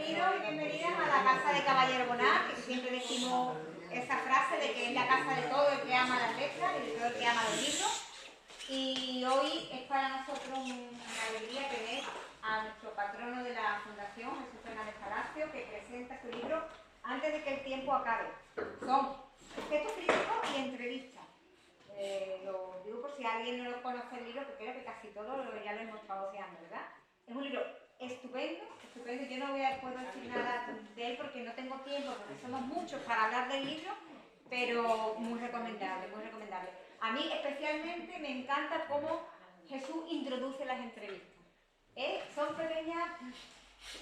Bienvenidos y bienvenidas a la Casa de Caballero Bonat, que siempre decimos esa frase de que es la casa de todo el que ama las letras y de todo el que ama los libros. Y hoy es para nosotros una alegría tener a nuestro patrono de la Fundación, Jesús Fernández Palacio, que presenta su libro Antes de que el tiempo acabe. Son textos críticos y entrevistas. Lo digo por si alguien no lo conoce el libro, que creo que casi todos ya lo hemos estado ojeando, ¿verdad? Es un libro estupendo, estupendo. Yo no puedo decir nada de él porque no tengo tiempo, porque somos muchos para hablar del libro, pero muy recomendable, muy recomendable. A mí especialmente me encanta cómo Jesús introduce las entrevistas. Son pequeñas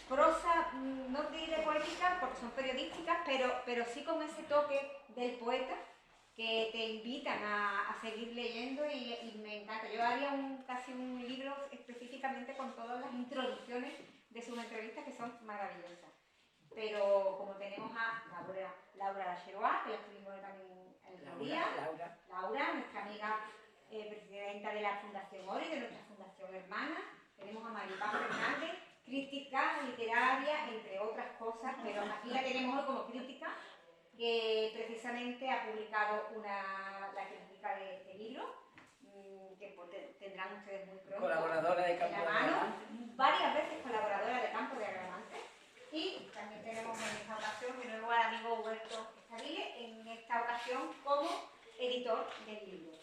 prosa, no diré poéticas porque son periodísticas, pero sí con ese toque del poeta que te invitan a seguir leyendo y me encanta. Yo haría casi un libro específicamente con todas las introducciones de sus entrevistas que son maravillosas. Pero como tenemos a Laura Lacheroa, que la estuvimos también el otro día, Laura, nuestra amiga presidenta de la Fundación Ori, de nuestra Fundación Hermana, tenemos a Maripaz Fernández, crítica literaria, entre otras cosas, pero aquí la tenemos hoy como crítica, que precisamente ha publicado la crítica de este libro, que tendrán ustedes muy pronto. Colaboradora de Campo de Agramante. Varias veces colaboradora de Campo de Agramante. Y también tenemos en esta ocasión de nuevo al amigo Huberto Estabile, en esta ocasión como editor del libro.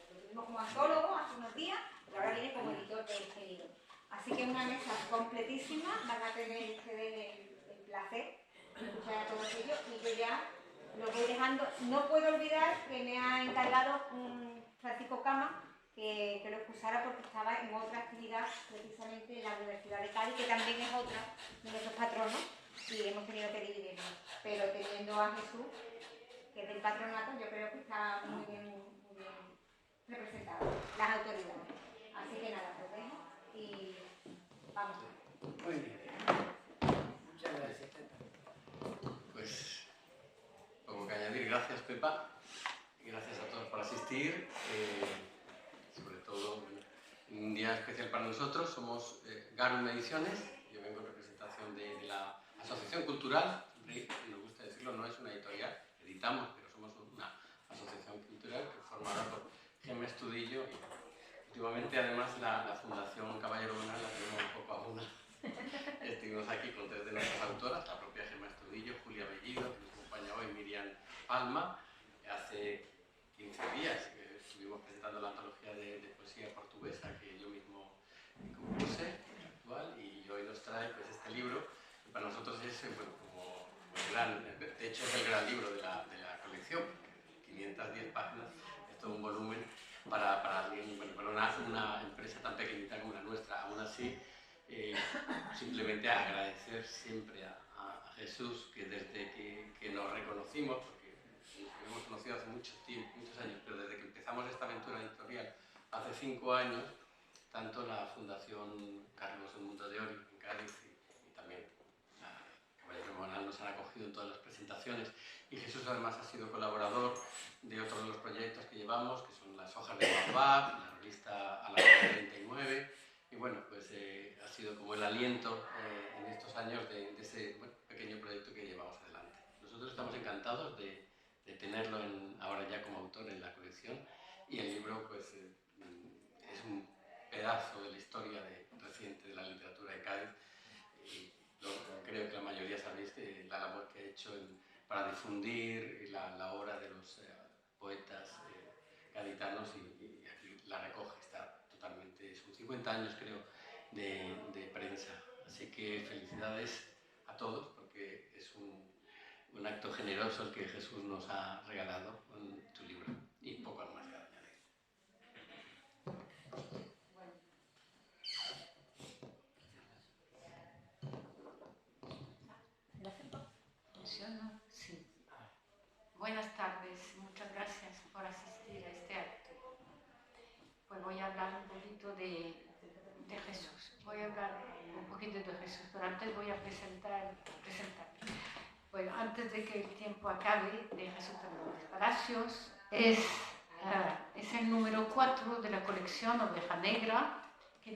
Lo tuvimos como antólogo hace unos días, pero ahora viene como editor de este libro. Así que una mesa completísima, van a tener ustedes el placer de escuchar a todos ellos y yo ya lo voy dejando. No puedo olvidar que me ha encargado Francisco Cama que lo excusara porque estaba en otra actividad, precisamente en la Universidad de Cádiz, que también es otra de nuestros patronos, y hemos tenido que dividirnos. Pero teniendo a Jesús, que es del patronato, yo creo que está muy bien representado, las autoridades. Así que nada, os dejo y vamos. Muy bien. Muchas gracias, Pepa. Pues, poco que añadir. Gracias, Pepa. Y gracias a todos por asistir. Sobre todo, un día especial para nosotros. Somos Garum Ediciones. Yo vengo en representación de la Asociación Cultural. Nos gusta decirlo, no es una editorial. Editamos, pero somos una asociación cultural formada por Gemma Estudillo. Y últimamente, además, la Fundación Caballero Bonat la tenemos un poco a una. Estuvimos aquí con tres de nuestras autoras, la propia Gemma Estudillo, Julia Bellido, que nos acompaña hoy, Miriam Palma. Hace 15 días estuvimos presentando la antología de poesía portuguesa que yo mismo compuse, actual, y hoy nos trae pues, este libro, que para nosotros es bueno, como el gran, de hecho es el gran libro de la colección, 510 páginas, es todo un volumen para alguien, bueno, para una empresa tan pequeñita como la nuestra. Aún así, simplemente agradecer siempre a Jesús que desde que nos reconocimos, porque nos hemos conocido hace muchos años, pero desde que empezamos esta aventura editorial hace 5 años, tanto la Fundación Carlos El Mundo de Ori en Cádiz y también la Caballero Bonat nos han acogido en todas las presentaciones, y Jesús además ha sido colaborador de otros de los proyectos que llevamos, que son las hojas de Baobab, la revista A la 39, y bueno, pues ha sido como el aliento en estos años de ese pequeño proyecto que llevamos adelante. Nosotros estamos encantados de tenerlo ahora ya como autor en la colección, y el libro pues es un pedazo de la historia reciente de la literatura de Cádiz, y creo que la mayoría sabéis que la labor que ha hecho para difundir la obra de los poetas gaditanos, y aquí la recoge, está totalmente, son 50 años creo de prensa, así que felicidades a todos porque es un acto generoso el que Jesús nos ha regalado con tu libro, y poco más que añadir. Sí. Buenas tardes, muchas gracias por asistir a este acto. Pues voy a hablar un poquito de Jesús. Voy a hablar un poquito de Jesús, pero antes voy a presentar. Bueno, antes de que el tiempo acabe, de Jesús Fernández Palacios, es el número 4 de la colección Oveja Negra que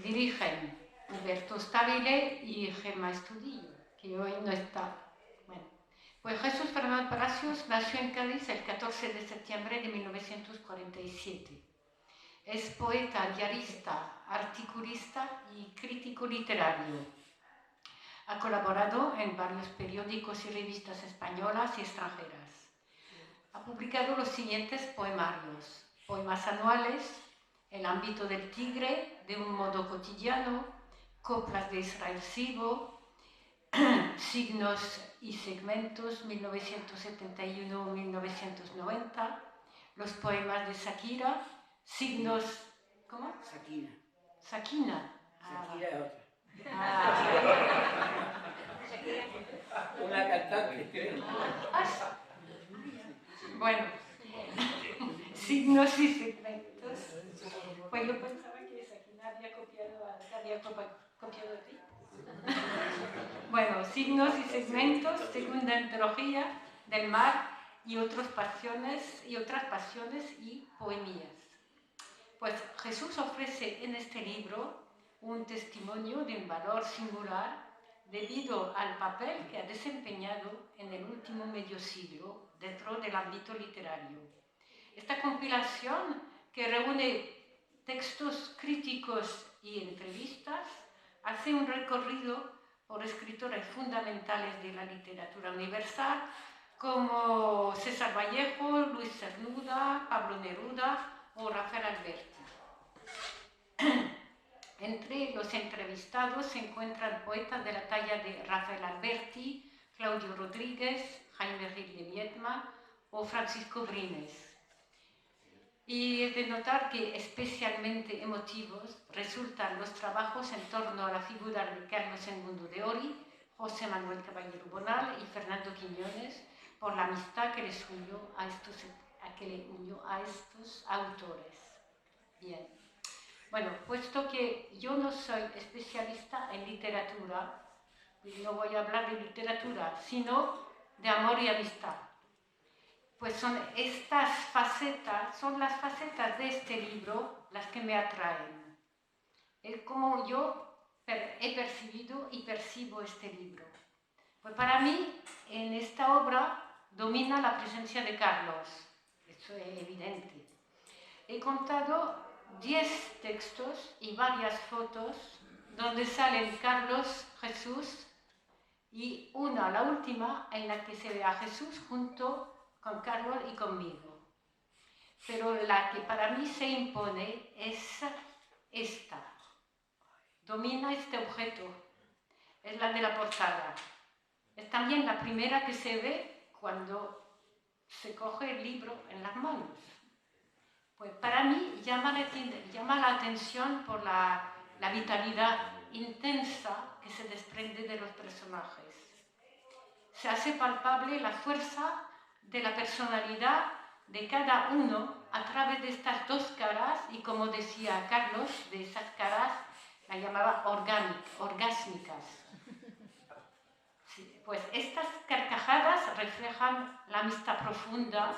dirigen Huberto Stabile y Gemma Estudillo, que hoy no está. Bueno, pues Jesús Fernández Palacios nació en Cádiz el 14 de septiembre de 1947. Es poeta, diarista, articulista y crítico literario. Ha colaborado en varios periódicos y revistas españolas y extranjeras. Ha publicado los siguientes poemarios: poemas anuales, El ámbito del tigre, De un modo cotidiano, Coplas de Israel Sigo, Signos y segmentos 1971-1990, los poemas de Shakira, Signos... ¿Cómo? Sakina. Sakina. Shakira es otra. Ah. Una cantante, creo. Bueno, signos y segmentos. Pues yo pensaba que Sakina había copiado de ti. Bueno, signos y segmentos, segunda antología del mar y otras pasiones y poemías. Pues Jesús ofrece en este libro un testimonio de un valor singular debido al papel que ha desempeñado en el último medio siglo dentro del ámbito literario. Esta compilación, que reúne textos críticos y entrevistas, hace un recorrido por escritores fundamentales de la literatura universal como César Vallejo, Luis Cernuda, Pablo Neruda o Rafael Alberti. Entre los entrevistados se encuentran poetas de la talla de Rafael Alberti, Claudio Rodríguez, Jaime Gil de Viedma o Francisco Brines. Y es de notar que especialmente emotivos resultan los trabajos en torno a la figura de Carlos II de Ori, José Manuel Caballero Bonal y Fernando Quiñones, por la amistad que les unió a estos autores. Bien. Bueno, puesto que yo no soy especialista en literatura, no voy a hablar de literatura, sino de amor y amistad. Pues son las facetas de este libro las que me atraen. Es como yo he percibido y percibo este libro. Pues para mí, en esta obra, domina la presencia de Carlos. Eso es evidente. He contado 10 textos y varias fotos donde salen Carlos, Jesús y la última, en la que se ve a Jesús junto con Carlos y conmigo. Pero la que para mí se impone es esta. Domina este objeto. Es la de la portada. Es también la primera que se ve cuando se coge el libro en las manos. Pues para mí llama la atención por la vitalidad intensa que se desprende de los personajes. Se hace palpable la fuerza de la personalidad de cada uno a través de estas dos caras, y como decía Carlos, de esas caras la llamaba orgásmicas. Sí, pues estas carcajadas reflejan la amistad profunda,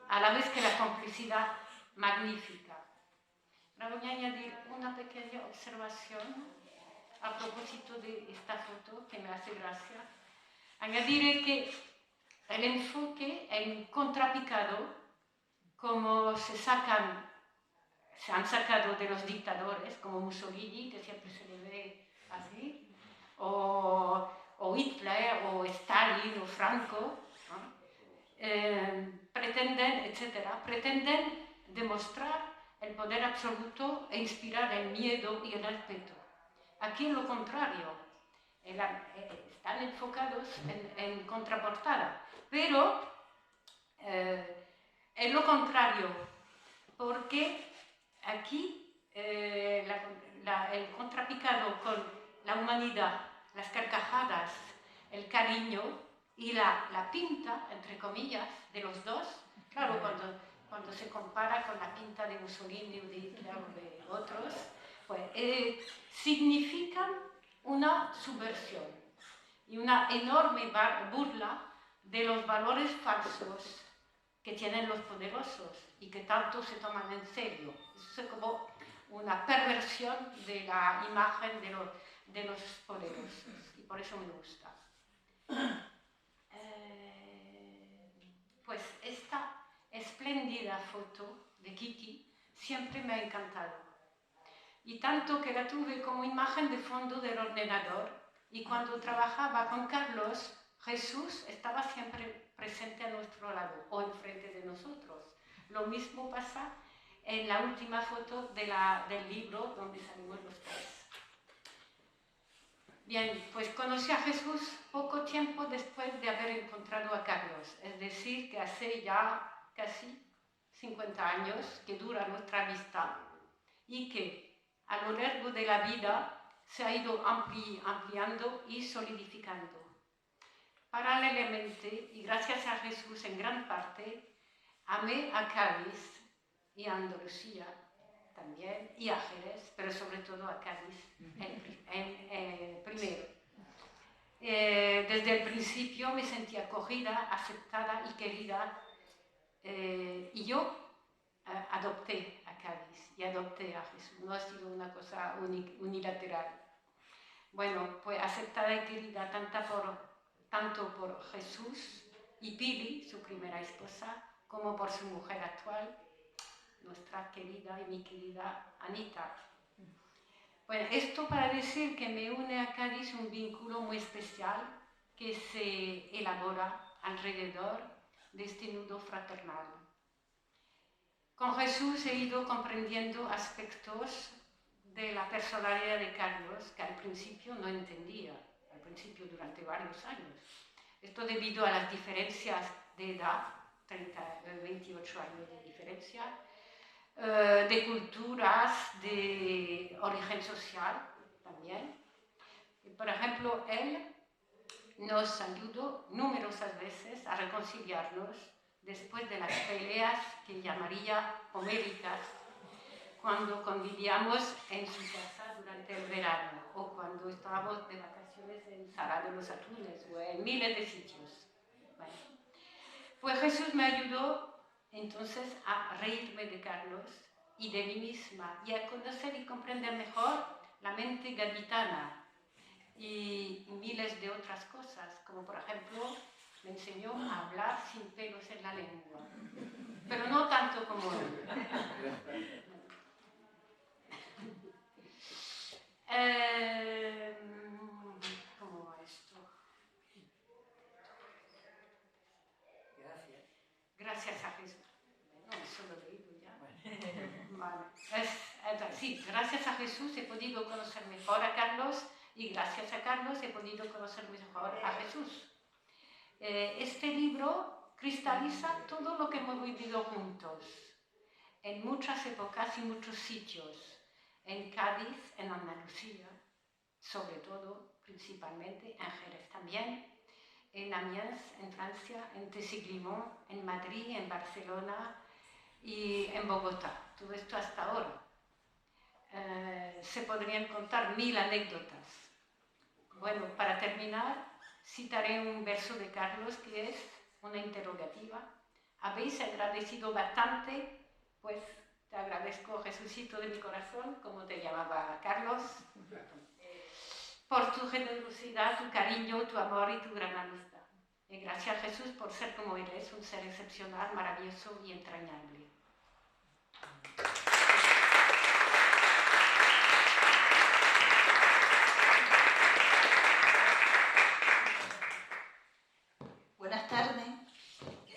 a la vez que la complicidad magnífica. Ahora voy a añadir una pequeña observación a propósito de esta foto que me hace gracia. Añadiré que el enfoque en contrapicado, como se han sacado de los dictadores, como Mussolini, que siempre se le ve así, o Hitler, o Stalin, o Franco, ¿no? Pretenden demostrar el poder absoluto e inspirar el miedo y el respeto. Aquí lo contrario, están enfocados en contraportada, pero es lo contrario, porque aquí el contrapicado con la humanidad, las carcajadas, el cariño y la pinta, entre comillas, de los dos, claro, cuando se compara con la pinta de Mussolini o de Hitler o de otros, pues significan una subversión y una enorme burla de los valores falsos que tienen los poderosos y que tanto se toman en serio. Eso es como una perversión de la imagen de los poderosos, y por eso me gusta. Pues esta espléndida foto de Kiki siempre me ha encantado. Y tanto que la tuve como imagen de fondo del ordenador, y cuando trabajaba con Carlos, Jesús estaba siempre presente a nuestro lado o enfrente de nosotros. Lo mismo pasa en la última foto del libro donde salimos los tres. Bien, pues conocí a Jesús poco tiempo después de haber encontrado a Carlos, es decir, que hace ya casi 50 años que dura nuestra amistad y que a lo largo de la vida se ha ido ampliando y solidificando. Paralelamente, y gracias a Jesús en gran parte, amé a Cádiz y a Andalucía también, y a Jerez, pero sobre todo a Cádiz primero. Desde el principio me sentí acogida, aceptada y querida, y yo adopté a Cádiz y adopté a Jesús. No ha sido una cosa unilateral. Bueno, pues aceptada y querida tanto por Jesús y Pili, su primera esposa, como por su mujer actual, nuestra querida y mi querida Anita. Bueno, esto para decir que me une a Cádiz un vínculo muy especial que se elabora alrededor de este nudo fraternal. Con Jesús he ido comprendiendo aspectos de la personalidad de Carlos que al principio no entendía, al principio durante varios años. Esto debido a las diferencias de edad, 28 años de diferencia, de culturas, de origen social también. Por ejemplo, él nos ayudó numerosas veces a reconciliarnos después de las peleas que llamaría homéricas, cuando convivíamos en su casa durante el verano o cuando estábamos de vacaciones en Sala de los Atunes o en miles de sitios. Bueno, pues Jesús me ayudó entonces a reírme de Carlos y de mí misma y a conocer y comprender mejor la mente gaditana y miles de otras cosas, como por ejemplo me enseñó a hablar sin pelos en la lengua, pero no tanto como él. ¿Cómo va esto? Gracias. Gracias a Jesús. Bueno, eso lo he leído ya. Vale. Sí, gracias a Jesús he podido conocer mejor a Carlos y gracias a Carlos he podido conocer mejor a Jesús. Este libro cristaliza todo lo que hemos vivido juntos, en muchas épocas y muchos sitios. En Cádiz, en Andalucía, sobre todo, principalmente, en Jerez también, en Amiens, en Francia, en Tessiglimont, en Madrid, en Barcelona y en Bogotá. Todo esto hasta ahora. Se podrían contar 1000 anécdotas. Bueno, para terminar, citaré un verso de Carlos que es una interrogativa. ¿Habéis agradecido bastante? Pues te agradezco, Jesucito de mi corazón, como te llamaba Carlos, por tu generosidad, tu cariño, tu amor y tu gran amistad. Y gracias, Jesús, por ser como eres, un ser excepcional, maravilloso y entrañable. Buenas tardes.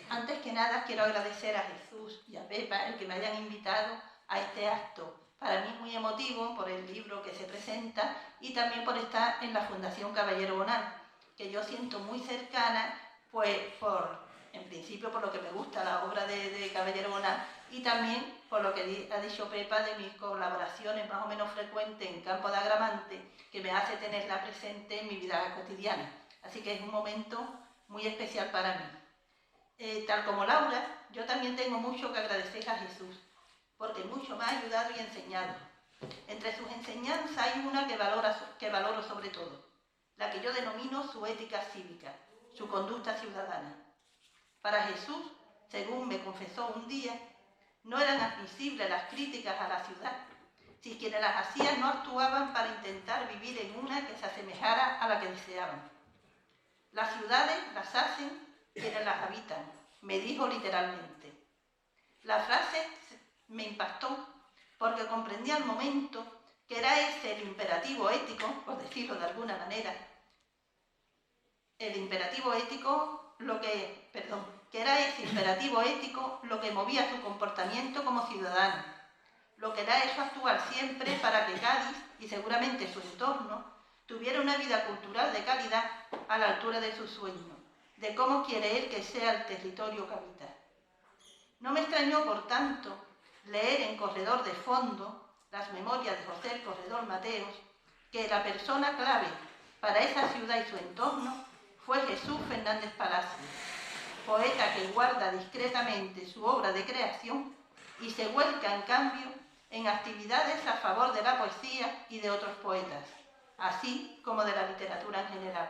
Antes que nada quiero agradecer a Jesús y a Pepa el que me hayan invitado a este acto. Para mí es muy emotivo por el libro que se presenta y también por estar en la Fundación Caballero Bonal, que yo siento muy cercana, pues en principio por lo que me gusta la obra de Caballero Bonal y también por lo que ha dicho Pepa de mis colaboraciones más o menos frecuentes en campo de Agramante, que me hace tenerla presente en mi vida cotidiana. Así que es un momento muy especial para mí. Tal como Laura, yo también tengo mucho que agradecer a Jesús, porque mucho me ha ayudado y enseñado. Entre sus enseñanzas hay una que valoro sobre todo, la que yo denomino su ética cívica, su conducta ciudadana. Para Jesús, según me confesó un día, no eran admisibles las críticas a la ciudad, si quienes las hacían no actuaban para intentar vivir en una que se asemejara a la que deseaban. Las ciudades las hacen quienes las habitan, me dijo literalmente. La frase me impactó porque comprendí al momento que era ese el imperativo ético, por decirlo de alguna manera, que era ese imperativo ético lo que movía su comportamiento como ciudadano, lo que era eso actuar siempre para que Cádiz, y seguramente su entorno, tuviera una vida cultural de calidad a la altura de su sueño, de cómo quiere él que sea el territorio que habita. No me extrañó, por tanto, leer en Corredor de Fondo, las memorias de José el Corredor Mateos, que la persona clave para esa ciudad y su entorno fue Jesús Fernández Palacio, poeta que guarda discretamente su obra de creación y se vuelca en cambio en actividades a favor de la poesía y de otros poetas, así como de la literatura en general.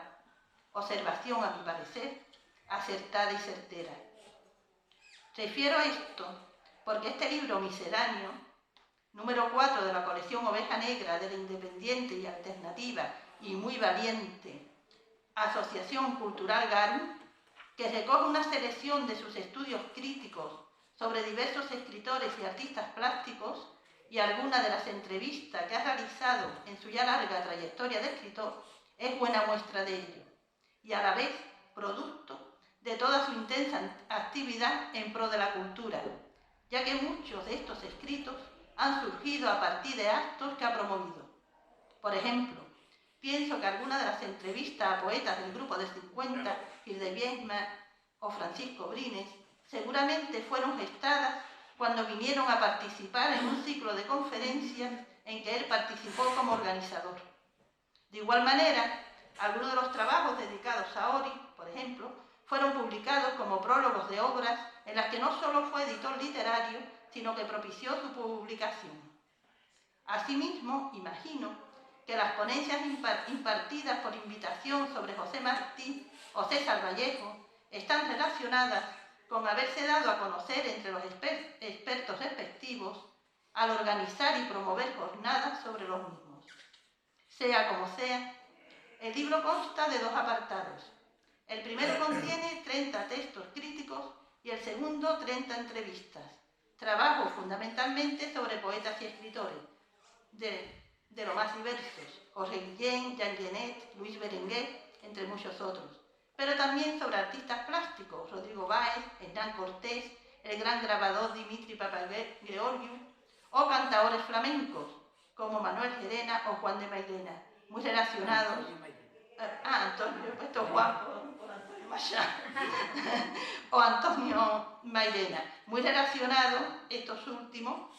Observación, a mi parecer, acertada y certera. Refiero a esto porque este libro misceláneo, número 4 de la colección Oveja Negra de la Independiente y Alternativa y muy valiente Asociación Cultural Garum, que recoge una selección de sus estudios críticos sobre diversos escritores y artistas plásticos y algunas de las entrevistas que ha realizado en su ya larga trayectoria de escritor, es buena muestra de ello, y a la vez producto de toda su intensa actividad en pro de la cultura, ya que muchos de estos escritos han surgido a partir de actos que ha promovido. Por ejemplo, pienso que algunas de las entrevistas a poetas del grupo de 50, Gilles Biesma o Francisco Brines, seguramente fueron gestadas cuando vinieron a participar en un ciclo de conferencias en que él participó como organizador. De igual manera, algunos de los trabajos dedicados a Ori, por ejemplo, fueron publicados como prólogos de obras en las que no solo fue editor literario, sino que propició su publicación. Asimismo, imagino que las ponencias impartidas por invitación sobre José Martí o César Vallejo están relacionadas con haberse dado a conocer entre los expertos respectivos al organizar y promover jornadas sobre los mismos. Sea como sea, el libro consta de 2 apartados. El primero contiene 30 textos críticos y el segundo 30 entrevistas. Trabajo fundamentalmente sobre poetas y escritores, de lo más diversos, Jorge Guillén, Jean Genet, Luis Berenguer, entre muchos otros, pero también sobre artistas plásticos, Rodrigo Báez, Hernán Cortés, el gran grabador Dimitri Papagreorgiou, o cantaores flamencos, como Manuel Gerena o Juan de Mairena, muy relacionados. Antonio, he puesto Juan por Antonio Machado, o Antonio Mairena, muy relacionados, estos últimos,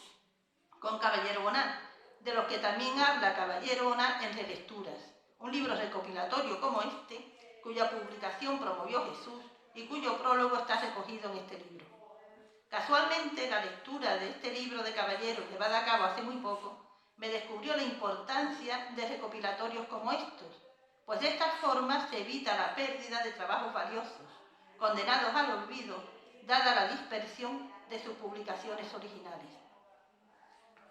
con Caballero Bonal, de los que también habla Caballero Bonal en Relecturas, un libro recopilatorio como este, cuya publicación promovió Jesús y cuyo prólogo está recogido en este libro. Casualmente, la lectura de este libro de Caballero, llevada a cabo hace muy poco, me descubrió la importancia de recopilatorios como estos, pues de esta forma se evita la pérdida de trabajos valiosos, condenados al olvido, dada la dispersión de sus publicaciones originales.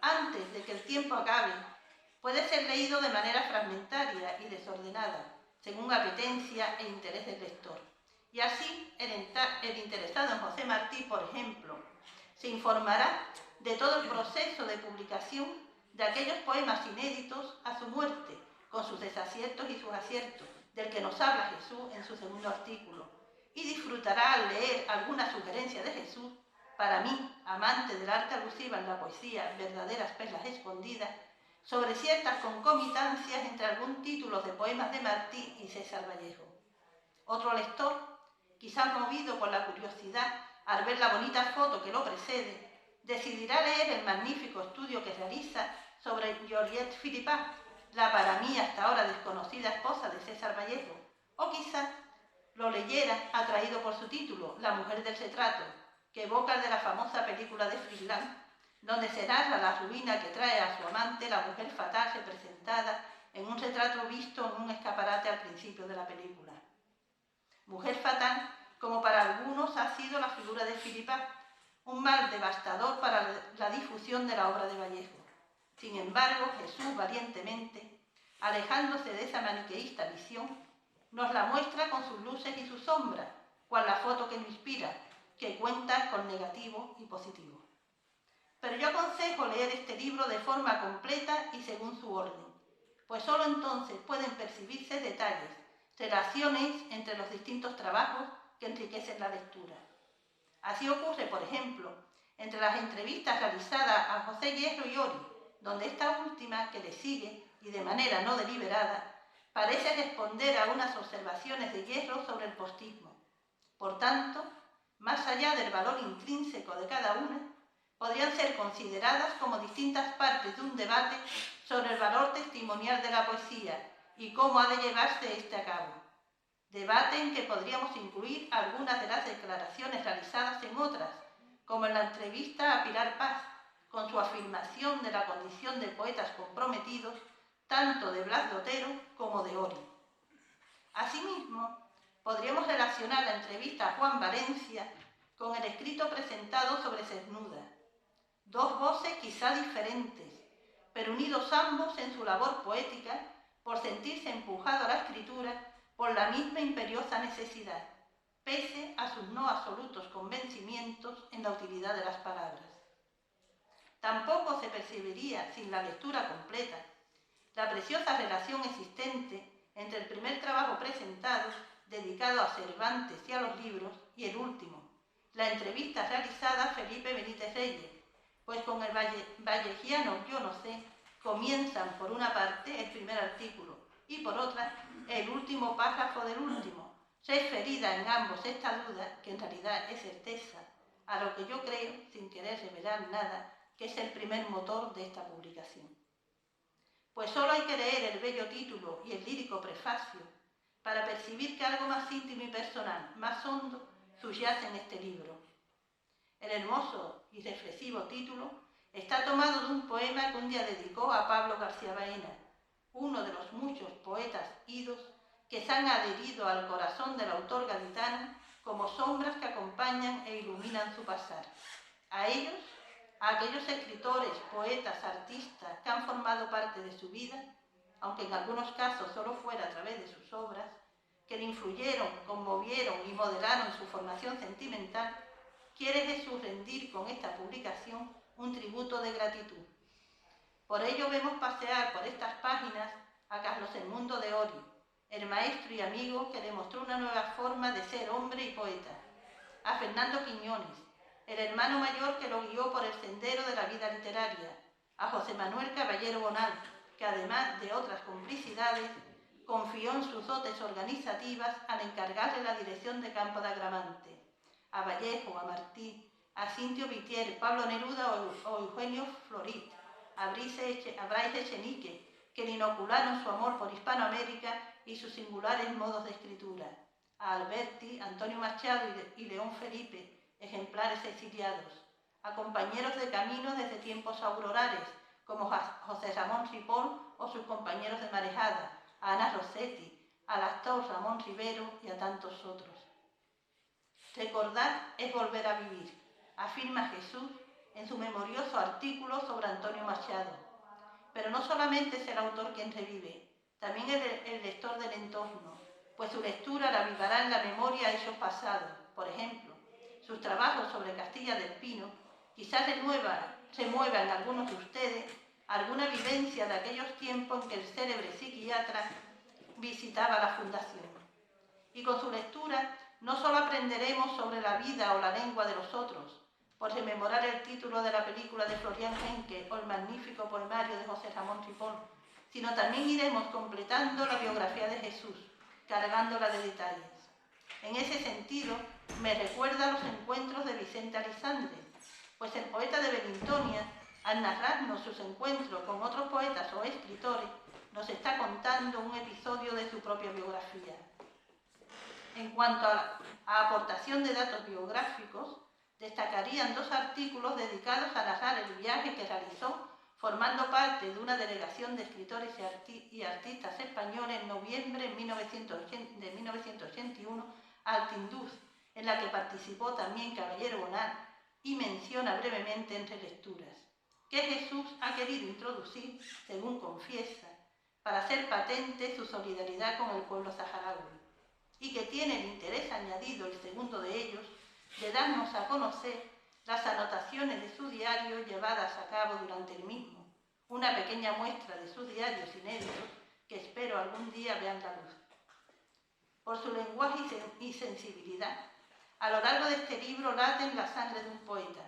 Antes de que el tiempo acabe, puede ser leído de manera fragmentaria y desordenada, según apetencia e interés del lector. Y así, el interesado en José Martí, por ejemplo, se informará de todo el proceso de publicación de aquellos poemas inéditos a su muerte, con sus desaciertos y sus aciertos, del que nos habla Jesús en su segundo artículo, y disfrutará al leer alguna sugerencia de Jesús, para mí, amante del arte alusiva en la poesía, verdaderas perlas escondidas, sobre ciertas concomitancias entre algún título de poemas de Martí y César Vallejo. Otro lector, quizás movido por la curiosidad al ver la bonita foto que lo precede, decidirá leer el magnífico estudio que realiza sobre Georgette Philippat, la para mí hasta ahora desconocida esposa de César Vallejo, o quizás lo leyera atraído por su título, La mujer del retrato, que evoca el de la famosa película de Fritz-Lang, donde se narra la ruina que trae a su amante la mujer fatal representada en un retrato visto en un escaparate al principio de la película. Mujer fatal, como para algunos ha sido la figura de Philippat, un mal devastador para la difusión de la obra de Vallejo. Sin embargo, Jesús valientemente, alejándose de esa maniqueísta visión, nos la muestra con sus luces y sus sombras, cual la foto que lo inspira, que cuenta con negativo y positivo. Pero yo aconsejo leer este libro de forma completa y según su orden, pues solo entonces pueden percibirse detalles, relaciones entre los distintos trabajos que enriquecen la lectura. Así ocurre, por ejemplo, entre las entrevistas realizadas a José Hierro y Ori, donde esta última, que le sigue y de manera no deliberada, parece responder a unas observaciones de Hierro sobre el postismo. Por tanto, más allá del valor intrínseco de cada una, podrían ser consideradas como distintas partes de un debate sobre el valor testimonial de la poesía y cómo ha de llevarse este a cabo. Debate en que podríamos incluir algunas de las declaraciones realizadas en otras, como en la entrevista a Pilar Paz, con su afirmación de la condición de poetas comprometidos, tanto de Blas de Otero como de Ori. Asimismo, podríamos relacionar la entrevista a Juan Valencia con el escrito presentado sobre Cernuda. Dos voces quizá diferentes, pero unidos ambos en su labor poética por sentirse empujado a la escritura por la misma imperiosa necesidad, pese a sus no absolutos convencimientos en la utilidad de las palabras. Tampoco se percibiría, sin la lectura completa, la preciosa relación existente entre el primer trabajo presentado, dedicado a Cervantes y a los libros, y el último, la entrevista realizada a Felipe Benítez Reyes, pues con el vallejiano Yo no sé, comienzan por una parte el primer artículo y por otra el último párrafo del último, referida en ambos esta duda, que en realidad es certeza, a lo que yo creo, sin querer revelar nada, que es el primer motor de esta publicación. Pues solo hay que leer el bello título y el lírico prefacio para percibir que algo más íntimo y personal, más hondo, subyace en este libro. El hermoso y reflexivo título está tomado de un poema que un día dedicó a Pablo García Baena, uno de los muchos poetas idos que se han adherido al corazón del autor gaditano como sombras que acompañan e iluminan su pasar. A ellos, a aquellos escritores, poetas, artistas que han formado parte de su vida, aunque en algunos casos solo fuera a través de sus obras, que le influyeron, conmovieron y modelaron su formación sentimental, quiere Jesús rendir con esta publicación un tributo de gratitud. Por ello vemos pasear por estas páginas a Carlos Edmundo de Ori, el maestro y amigo que demostró una nueva forma de ser hombre y poeta, a Fernando Quiñones, el hermano mayor que lo guió por el sendero de la vida literaria, a José Manuel Caballero Bonal, que además de otras complicidades, confió en sus dotes organizativas al encargarle la dirección de campo de Agramante, a Vallejo, a Martí, a Cintio Vitier, Pablo Neruda o Eugenio Florit, a Brais Echenique, que le inocularon su amor por Hispanoamérica y sus singulares modos de escritura, a Alberti, Antonio Machado y León Felipe, ejemplares exiliados, a compañeros de camino desde tiempos aurorales, como José Ramón Ripoll o sus compañeros de marejada, a Ana Rossetti, al actor Ramón Rivero y a tantos otros. Recordar es volver a vivir, afirma Jesús en su memorioso artículo sobre Antonio Machado. Pero no solamente es el autor quien revive, también el lector del entorno, pues su lectura la avivará en la memoria a hechos pasados. Por ejemplo, sus trabajos sobre Castilla del Pino quizás remueva en algunos de ustedes alguna vivencia de aquellos tiempos en que el célebre psiquiatra visitaba la fundación. Y con su lectura no solo aprenderemos sobre la vida o la lengua de los otros, por rememorar el título de la película de Florian Henke o el magnífico poemario de José Ramón Ripoll, sino también iremos completando la biografía de Jesús, cargándola de detalles. En ese sentido, me recuerda los encuentros de Vicente Aleixandre, pues el poeta de Belintonia, al narrarnos sus encuentros con otros poetas o escritores, nos está contando un episodio de su propia biografía. En cuanto a aportación de datos biográficos, destacarían dos artículos dedicados a narrar el viaje que realizó formando parte de una delegación de escritores y artistas españoles en noviembre de 1981 al Tinduf, en la que participó también Caballero Bonal, y menciona brevemente entre lecturas. que Jesús ha querido introducir, según confiesa, para hacer patente su solidaridad con el pueblo saharaui, y que tiene el interés añadido, el segundo de ellos, de darnos a conocer las anotaciones de su diario llevadas a cabo durante el mismo, una pequeña muestra de sus diarios inéditos que espero algún día vean la luz. Por su lenguaje y sensibilidad, a lo largo de este libro laten la sangre de un poeta,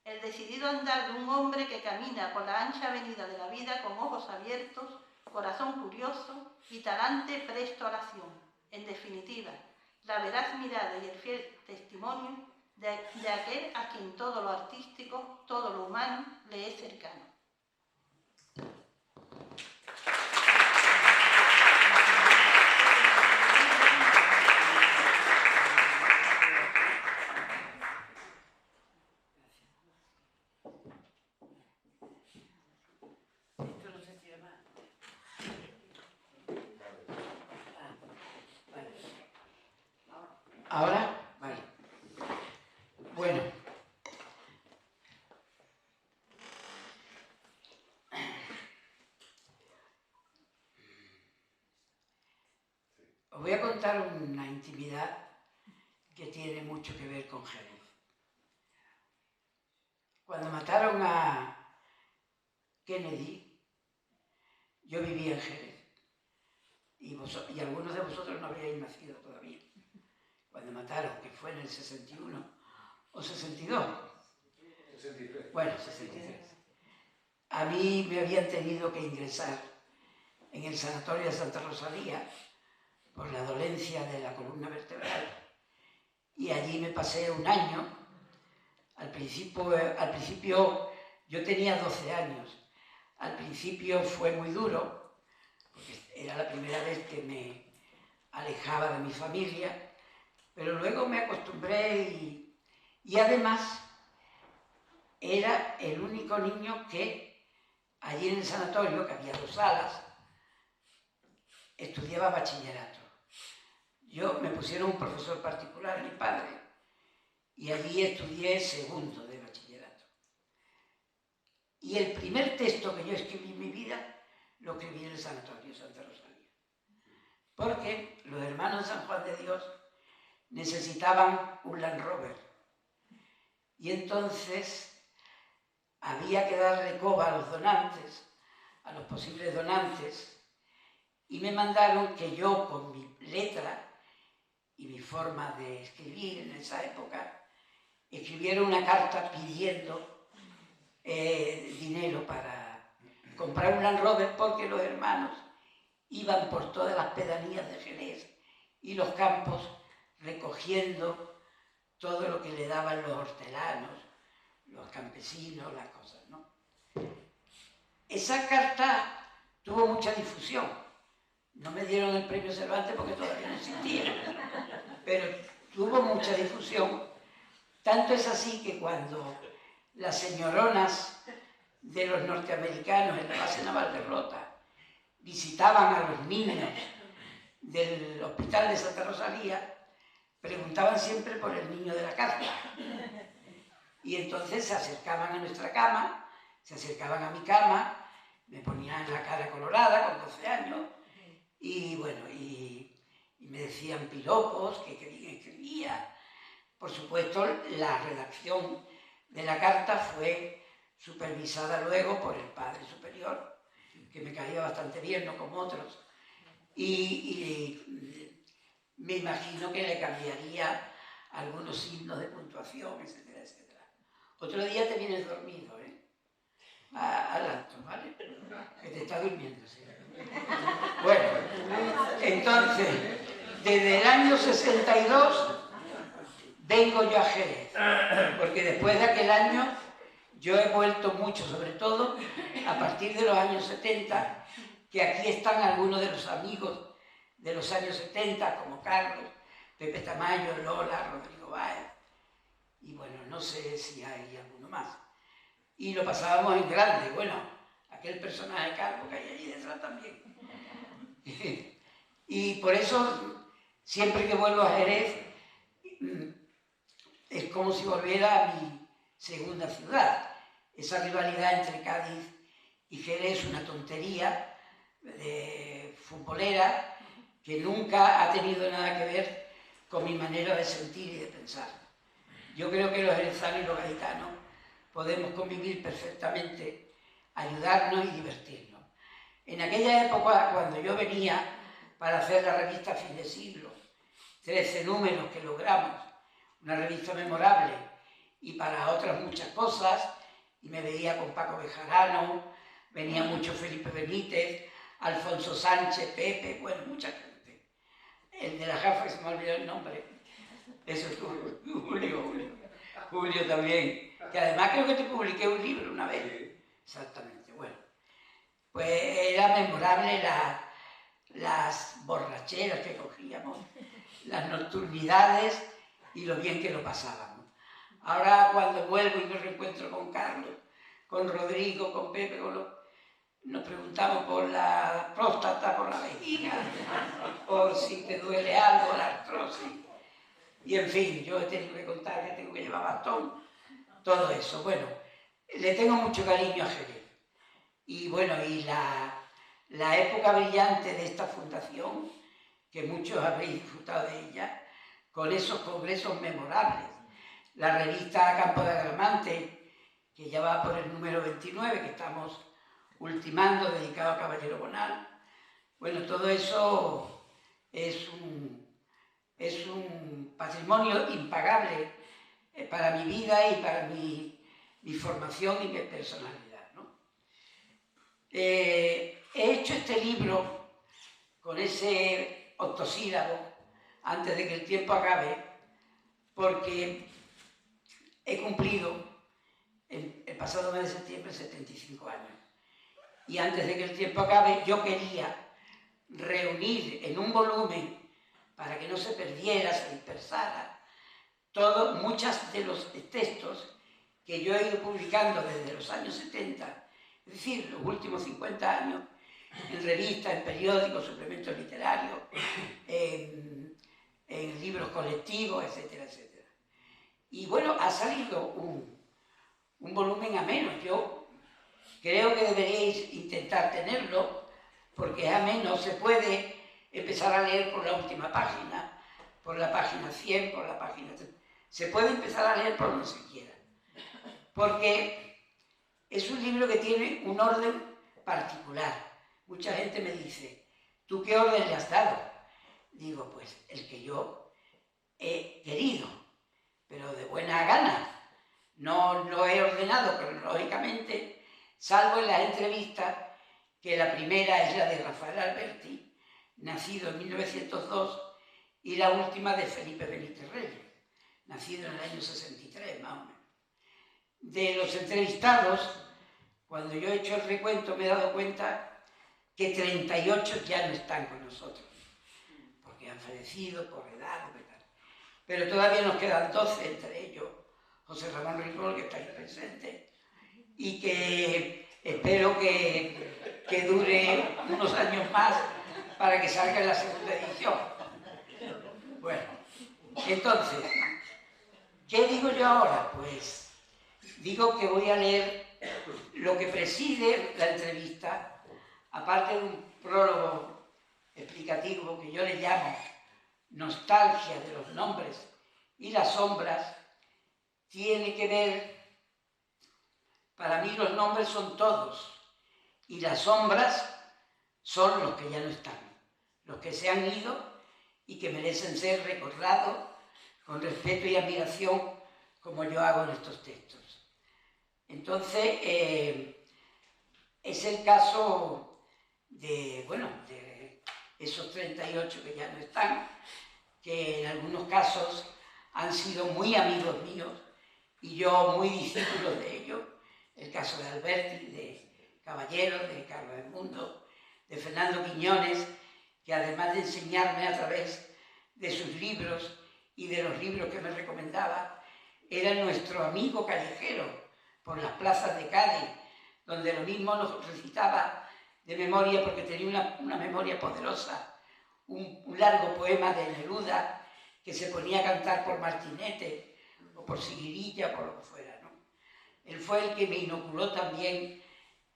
el decidido andar de un hombre que camina por la ancha avenida de la vida con ojos abiertos, corazón curioso y talante presto a la acción. En definitiva, la veraz mirada y el fiel testimonio de aquel a quien todo lo artístico, todo lo humano, le es cercano. ¿Ahora? Vale. Bueno. Os voy a contar una intimidad que tiene mucho que ver con Jerez. Cuando mataron a Kennedy, yo vivía en Jerez. Y algunos de vosotros no habríais nacido todavía. Cuando mataron, que fue en el 61 o 62. 63. Bueno, 63. A mí me habían tenido que ingresar en el sanatorio de Santa Rosalía por la dolencia de la columna vertebral. Y allí me pasé un año. Al principio yo tenía 12 años. Al principio fue muy duro, porque era la primera vez que me alejaba de mi familia. Pero luego me acostumbré y además era el único niño que allí en el sanatorio, que había 2 salas, estudiaba bachillerato. Me pusieron un profesor particular, mi padre, y allí estudié segundo de bachillerato. Y el primer texto que yo escribí en mi vida lo escribí en el sanatorio Santa Rosalía. Porque los hermanos de San Juan de Dios necesitaban un Land Rover. Y entonces había que darle coba a los donantes, a los posibles donantes, y me mandaron que yo, con mi letra y mi forma de escribir en esa época, escribiera una carta pidiendo dinero para comprar un Land Rover, porque los hermanos iban por todas las pedanías de Jerez y los campos recogiendo todo lo que le daban los hortelanos, los campesinos, las cosas, ¿no? Esa carta tuvo mucha difusión. No me dieron el premio Cervantes porque todavía no existía, pero tuvo mucha difusión. Tanto es así que cuando las señoronas de los norteamericanos en la base naval de Rota visitaban a los niños del hospital de Santa Rosalía, preguntaban siempre por el niño de la carta. Y entonces se acercaban a nuestra cama, se acercaban a mi cama, me ponían la cara colorada con 12 años, y bueno, y me decían piropos, que bien escribía. Por supuesto, la redacción de la carta fue supervisada luego por el padre superior, que me caía bastante bien, no como otros, y me imagino que le cambiaría algunos signos de puntuación, etcétera, etcétera. Otro día te vienes dormido, al alto, ¿vale? Que te está durmiendo, ¿sí? Bueno, entonces, desde el año 62 vengo yo a Jerez, porque después de aquel año yo he vuelto mucho, sobre todo a partir de los años 70, que aquí están algunos de los amigos de los años 70, como Carlos, Pepe Tamayo, Lola, Rodrigo Báez, y bueno, no sé si hay alguno más. Y lo pasábamos en grande, bueno, aquel personaje calvo que hay allí detrás también. Y por eso, siempre que vuelvo a Jerez, es como si volviera a mi segunda ciudad. esa rivalidad entre Cádiz y Jerez es una tontería de futbolera que nunca ha tenido nada que ver con mi manera de sentir y de pensar. Yo creo que los jerezanos y los gaditanos podemos convivir perfectamente, ayudarnos y divertirnos. En aquella época, cuando yo venía para hacer la revista Fin de Siglo, 13 números que logramos, una revista memorable, y para otras muchas cosas, y me veía con Paco Bejarano, venía mucho Felipe Benítez, Alfonso Sánchez, Pepe, bueno, mucha gente. El de la Jafa, que se me olvidó el nombre, eso es Julio también, que además creo que te publiqué un libro una vez. Exactamente, bueno. Pues era memorable las borracheras que cogíamos, las nocturnidades y lo bien que lo pasábamos. Ahora cuando vuelvo y me reencuentro con Carlos, con Rodrigo, con Pepe, nos preguntamos por la próstata, por la vejiga, por si te duele algo, la artrosis. Y en fin, yo he tenido que contar que tengo que llevar bastón, todo eso. Bueno, le tengo mucho cariño a Jerez. Y bueno, y la época brillante de esta fundación, que muchos habréis disfrutado de ella, con esos congresos memorables. La revista Campo de Agramante, que ya va por el número 29, que estamos ultimando, dedicado a Caballero Bonal. Bueno, todo eso es un patrimonio impagable para mi vida y para mi formación y mi personalidad, ¿no? He hecho este libro con ese octosílabo antes de que el tiempo acabe, porque he cumplido el pasado mes de septiembre 75 años. Y antes de que el tiempo acabe, yo quería reunir en un volumen, para que no se perdiera, se dispersara, muchos de los textos que yo he ido publicando desde los años 70, es decir, los últimos 50 años, en revistas, en periódicos, suplementos literarios, en libros colectivos, etcétera, etcétera. Y bueno, ha salido un volumen ameno. Yo creo que deberíais intentar tenerlo, porque es ameno, se puede empezar a leer por la última página, por la página 100, por la página 3. Se puede empezar a leer por donde se quiera, porque es un libro que tiene un orden particular. Mucha gente me dice, ¿tú qué orden le has dado? Digo, pues el que yo he querido, pero de buena gana. No lo he ordenado cronológicamente, salvo en las entrevistas, que la primera es la de Rafael Alberti, nacido en 1902, y la última de Felipe Benítez Reyes, nacido en el año 63, más o menos. De los entrevistados, cuando yo he hecho el recuento, me he dado cuenta que 38 ya no están con nosotros, porque han fallecido por edad, pero todavía nos quedan 12, entre ellos José Ramón Ripoll, que está aquí presente, y que espero que dure unos años más para que salga en la segunda edición. Bueno, entonces, ¿qué digo yo ahora? Pues digo que voy a leer lo que preside la entrevista, aparte de un prólogo explicativo que yo le llamo Nostalgia de los nombres y las sombras. Tiene que ver, para mí los nombres son todos y las sombras son los que ya no están, los que se han ido y que merecen ser recordados con respeto y admiración, como yo hago en estos textos. Entonces, es el caso de esos 38 que ya no están, que en algunos casos han sido muy amigos míos y yo muy discípulo de ellos. El caso de Alberti, de Caballero, de Carlos Edmundo, de Fernando Quiñones, que además de enseñarme a través de sus libros y de los libros que me recomendaba, era nuestro amigo callejero por las plazas de Cádiz, donde lo mismo nos recitaba de memoria, porque tenía una memoria poderosa, un largo poema de Neruda que se ponía a cantar por Martinete o por Siguirilla, por lo que fuera, ¿no? Él fue el que me inoculó también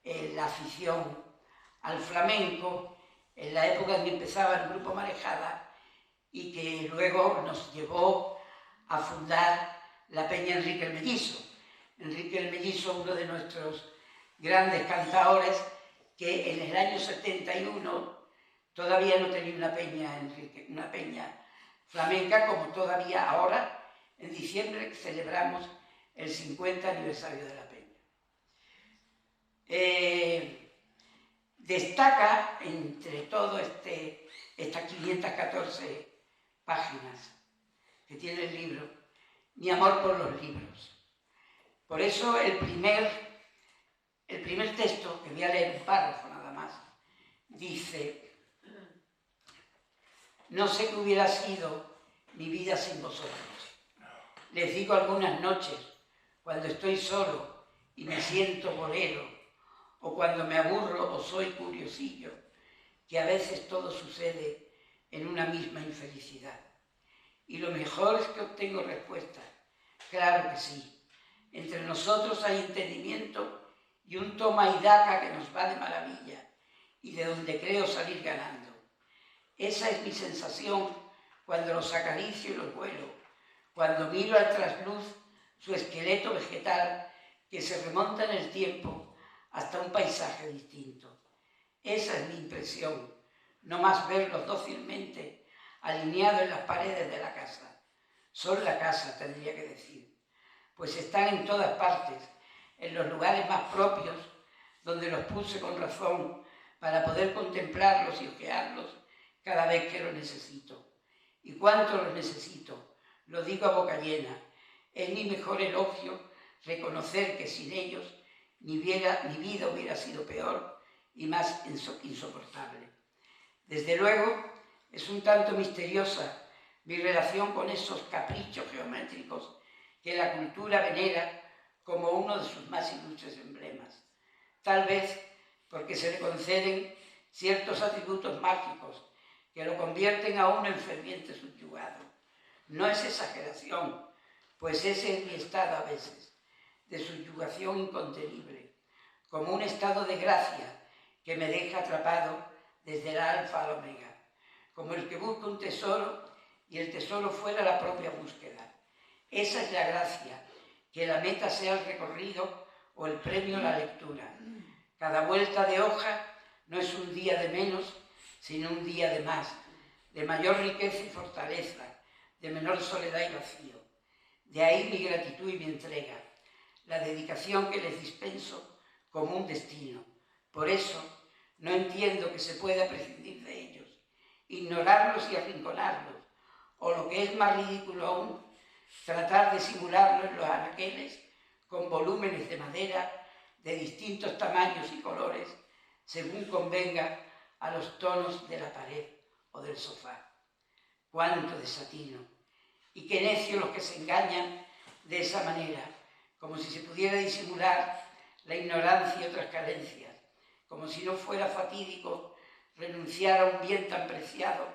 la afición al flamenco en la época en que empezaba el grupo Marejada y que luego nos llevó a fundar la Peña Enrique el Mellizo. Enrique el Mellizo, uno de nuestros grandes cantadores, que en el año 71 todavía no tenía una peña flamenca, como todavía ahora, en diciembre, celebramos el 50 aniversario de la peña. Destaca entre todo estas 514 páginas que tiene el libro, mi amor por los libros. Por eso el primer texto, que voy a leer un párrafo nada más, dice: no sé qué hubiera sido mi vida sin vosotros. Les digo algunas noches, cuando estoy solo y me siento bolero, o cuando me aburro o soy curiosillo, que a veces todo sucede en una misma infelicidad. Y lo mejor es que obtengo respuesta. Claro que sí. Entre nosotros hay entendimiento y un toma y daca que nos va de maravilla y de donde creo salir ganando. Esa es mi sensación cuando los acaricio y los vuelo, cuando miro al trasluz su esqueleto vegetal que se remonta en el tiempo hasta un paisaje distinto. Esa es mi impresión, no más verlos dócilmente alineados en las paredes de la casa. Son la casa, tendría que decir, pues están en todas partes, en los lugares más propios, donde los puse con razón para poder contemplarlos y ojearlos cada vez que los necesito. ¿Y cuánto los necesito? Lo digo a boca llena. Es mi mejor elogio reconocer que sin ellos mi vida hubiera sido peor y más insoportable. Desde luego, es un tanto misteriosa mi relación con esos caprichos geométricos que la cultura venera como uno de sus más ilustres emblemas. Tal vez porque se le conceden ciertos atributos mágicos que lo convierten a uno en ferviente subyugado. No es exageración, pues ese es mi estado a veces, de subyugación incontenible, como un estado de gracia que me deja atrapado desde el alfa al omega, como el que busca un tesoro y el tesoro fuera la propia búsqueda. Esa es la gracia, que la meta sea el recorrido o el premio la lectura. Cada vuelta de hoja no es un día de menos, sino un día de más, de mayor riqueza y fortaleza, de menor soledad y vacío. De ahí mi gratitud y mi entrega, la dedicación que les dispenso como un destino. Por eso no entiendo que se pueda prescindir de ellos, ignorarlos y arrinconarlos, o lo que es más ridículo aún, tratar de simularlos en los anaqueles con volúmenes de madera de distintos tamaños y colores, según convenga a los tonos de la pared o del sofá. ¡Cuánto desatino! Y qué necios los que se engañan de esa manera, como si se pudiera disimular la ignorancia y otras carencias, como si no fuera fatídico renunciar a un bien tan preciado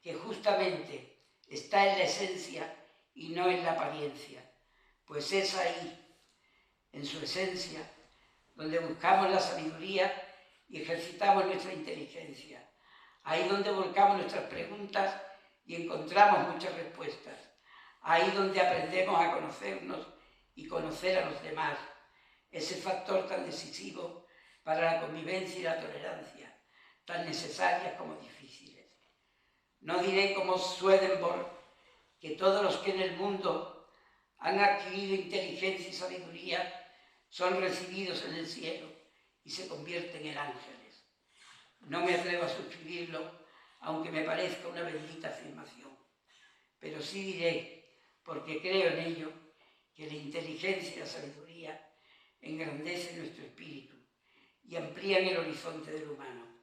que justamente está en la esencia y no en la apariencia, pues es ahí, en su esencia, donde buscamos la sabiduría y ejercitamos nuestra inteligencia, ahí donde volcamos nuestras preguntas y encontramos muchas respuestas, ahí donde aprendemos a conocernos y conocer a los demás, ese factor tan decisivo para la convivencia y la tolerancia, tan necesarias como difíciles. No diré como Swedenborg que todos los que en el mundo han adquirido inteligencia y sabiduría son recibidos en el cielo y se convierten en ángeles. No me atrevo a suscribirlo, aunque me parezca una bendita afirmación. Pero sí diré, porque creo en ello, que la inteligencia y la sabiduría engrandecen nuestro espíritu y amplían el horizonte del humano.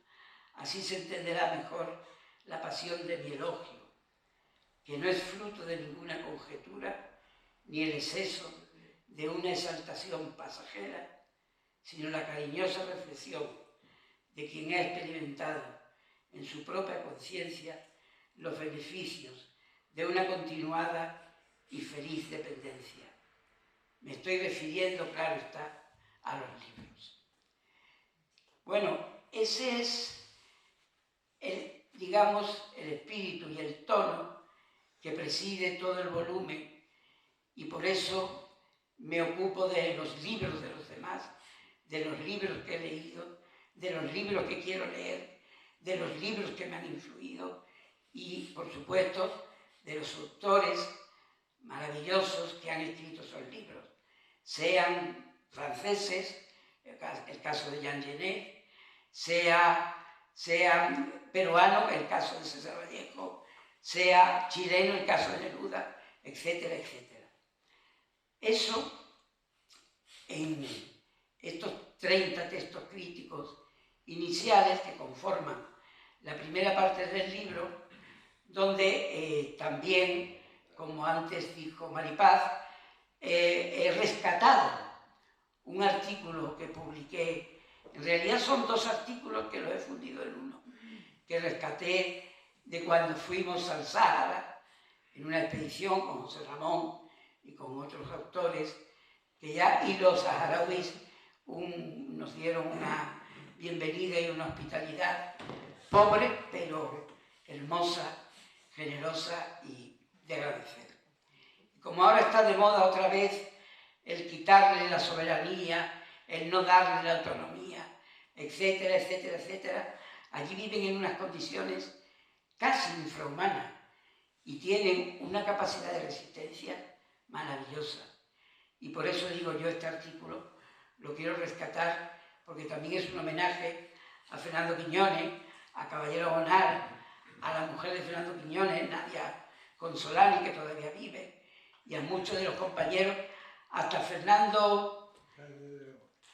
Así se entenderá mejor la pasión de mi elogio, que no es fruto de ninguna conjetura ni el exceso de una exaltación pasajera, sino la cariñosa reflexión de quien ha experimentado en su propia conciencia los beneficios de una continuada y feliz dependencia. Me estoy refiriendo, claro está, a los libros. Bueno, ese es, digamos, el espíritu y el tono que preside todo el volumen, y por eso me ocupo de los libros de los demás, de los libros que he leído, de los libros que quiero leer, de los libros que me han influido y, por supuesto, de los autores maravillosos que han escrito esos libros, sean franceses, el caso de Jean Genet, sean peruanos, el caso de César Vallejo, sea chileno, el caso de Neruda, etcétera, etcétera. Eso, en estos 30 textos críticos iniciales que conforman la primera parte del libro, donde también, como antes dijo Maripaz, he rescatado un artículo que publiqué. En realidad son dos artículos que los he fundido en uno, que rescaté de cuando fuimos al Sáhara en una expedición con José Ramón y con otros autores, y los saharauis nos dieron una bienvenida y una hospitalidad pobre, pero hermosa, generosa y de agradecer. Como ahora está de moda otra vez el quitarle la soberanía, el no darle la autonomía, etcétera, etcétera, etcétera, allí viven en unas condiciones casi infrahumanas y tienen una capacidad de resistencia maravillosa. Y por eso digo yo, este artículo lo quiero rescatar, porque también es un homenaje a Fernando Quiñones, a Caballero Bonal, a la mujer de Fernando Quiñones, Nadia Consolani, que todavía vive, y a muchos de los compañeros, hasta Fernando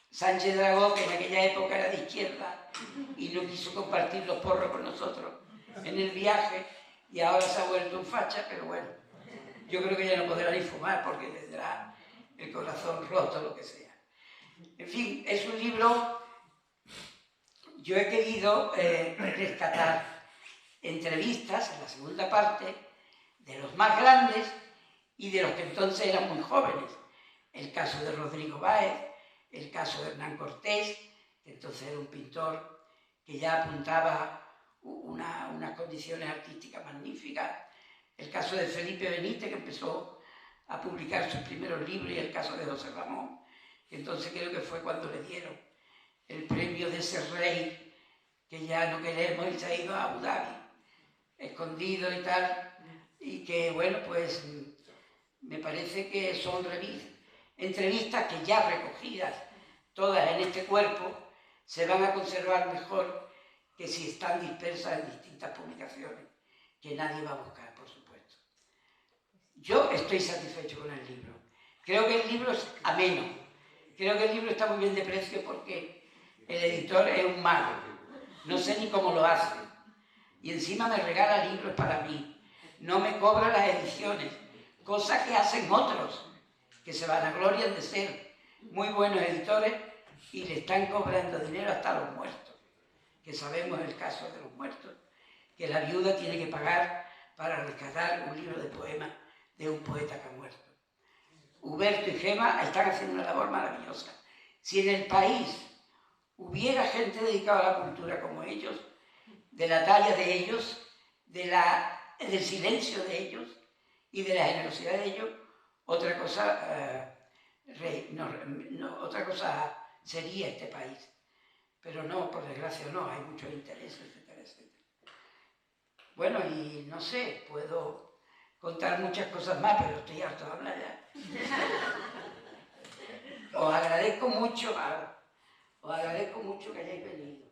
Sánchez Dragó, que en aquella época era de izquierda y no quiso compartir los porros con nosotros en el viaje, y ahora se ha vuelto un facha, pero bueno, yo creo que ya no podrá ni fumar porque tendrá el corazón roto, lo que sea. En fin, es un libro. Yo he querido rescatar entrevistas en la segunda parte de los más grandes y de los que entonces eran muy jóvenes. El caso de Rodrigo Báez, el caso de Hernán Cortés, que entonces era un pintor que ya apuntaba unas condiciones artísticas magníficas, el caso de Felipe Benítez, que empezó a publicar sus primeros libros, y el caso de José Ramón, que entonces creo que fue cuando le dieron el premio de ese rey que ya no queremos y se ha ido a Abu Dhabi, escondido y tal, y que, bueno, pues me parece que son entrevistas que ya recogidas todas en este cuerpo se van a conservar mejor que si están dispersas en distintas publicaciones, que nadie va a buscar, por supuesto. Yo estoy satisfecho con el libro. Creo que el libro es ameno. Creo que el libro está muy bien de precio porque el editor es un mago. No sé ni cómo lo hace. Y encima me regala libros para mí. No me cobra las ediciones. Cosa que hacen otros, que se vanaglorian de ser muy buenos editores y le están cobrando dinero hasta a los muertos. Que sabemos el caso de los muertos, que la viuda tiene que pagar para rescatar un libro de poemas de un poeta que ha muerto. Huberto y Gema están haciendo una labor maravillosa. Si en el país hubiera gente dedicada a la cultura como ellos, de la talla de ellos, del silencio de ellos y de la generosidad de ellos, otra cosa sería este país. Pero no, por desgracia no, hay muchos intereses, etcétera, etcétera. Bueno, y no sé, puedo contar muchas cosas más, pero estoy harto de hablar ya. Os agradezco mucho que hayáis venido.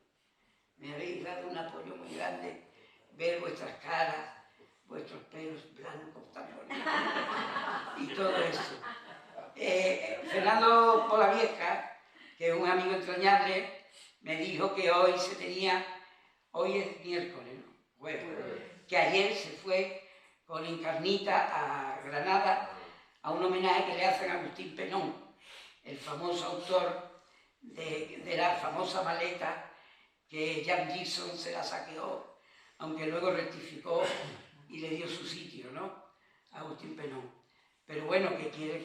Me habéis dado un apoyo muy grande, ver vuestras caras, vuestros pelos blancos tan bonitos y todo eso. Fernando Polavieja, que es un amigo entrañable, me dijo que hoy es miércoles, ¿no? Jueves, que ayer se fue con Encarnita a Granada a un homenaje que le hacen a Agustín Penón, el famoso autor de la famosa maleta que Jan Gibson se la saqueó, aunque luego rectificó y le dio su sitio, ¿no? A Agustín Penón. Pero bueno, que quiere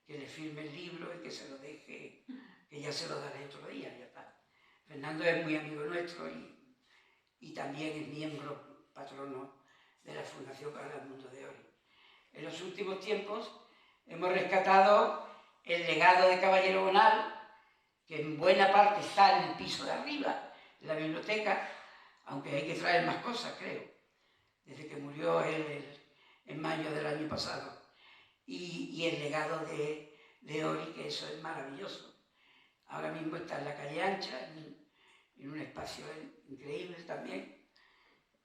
que le firme el libro y que se lo deje, que ya se lo daré otro día, ya está. Fernando es muy amigo nuestro y también es miembro patrono de la Fundación para el Mundo de Ori. En los últimos tiempos hemos rescatado el legado de Caballero Bonal, que en buena parte está en el piso de arriba, en la biblioteca, aunque hay que traer más cosas, creo, desde que murió él en mayo del año pasado. Y el legado de Ori, que eso es maravilloso. Ahora mismo está en la calle Ancha, en un espacio increíble también.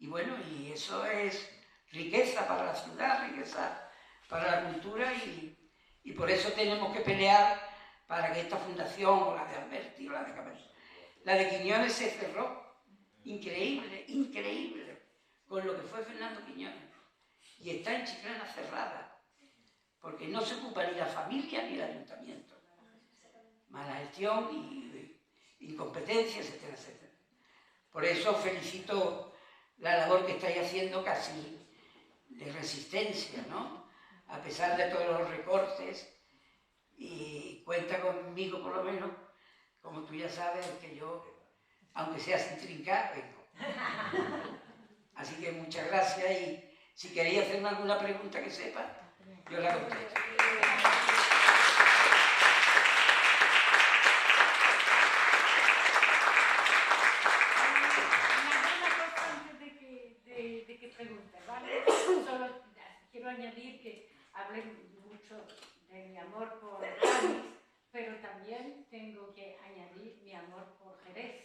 Y bueno, y eso es riqueza para la ciudad, riqueza para la cultura y por eso tenemos que pelear para que esta fundación, o la de Alberti, o la de Quiñones se cerró. Increíble, increíble, con lo que fue Fernando Quiñones. Y está en Chiclana cerrada, porque no se ocupa ni la familia ni el ayuntamiento. Mala gestión y incompetencia, etcétera, etcétera. Por eso felicito la labor que estáis haciendo casi de resistencia, ¿no? A pesar de todos los recortes, y cuenta conmigo por lo menos, como tú ya sabes, que yo, aunque sea sin trincar, vengo. Así que muchas gracias y si queréis hacerme alguna pregunta que sepa, yo la contesto. De que preguntes, ¿vale? Solo quiero añadir que hablé mucho de mi amor por Cádiz, pero también tengo que añadir mi amor por Jerez,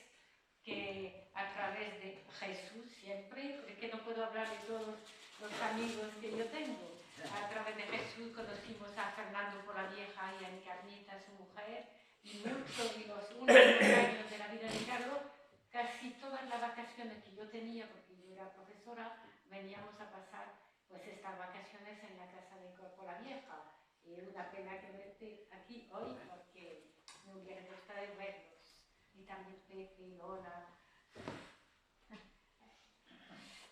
que a través de Jesús siempre, es que no puedo hablar de todos los amigos que yo tengo, a través de Jesús conocimos a Fernando Polavieja y a Encarnita, su mujer, y muchos de los últimos años de la vida de Carlos, casi todas las vacaciones que yo tenía, porque yo era profesora, veníamos a pasar pues estas vacaciones en la casa de Polavieja. Y es una pena que verte aquí hoy porque me hubiera gustado verlos. Y también Pepe y Lola.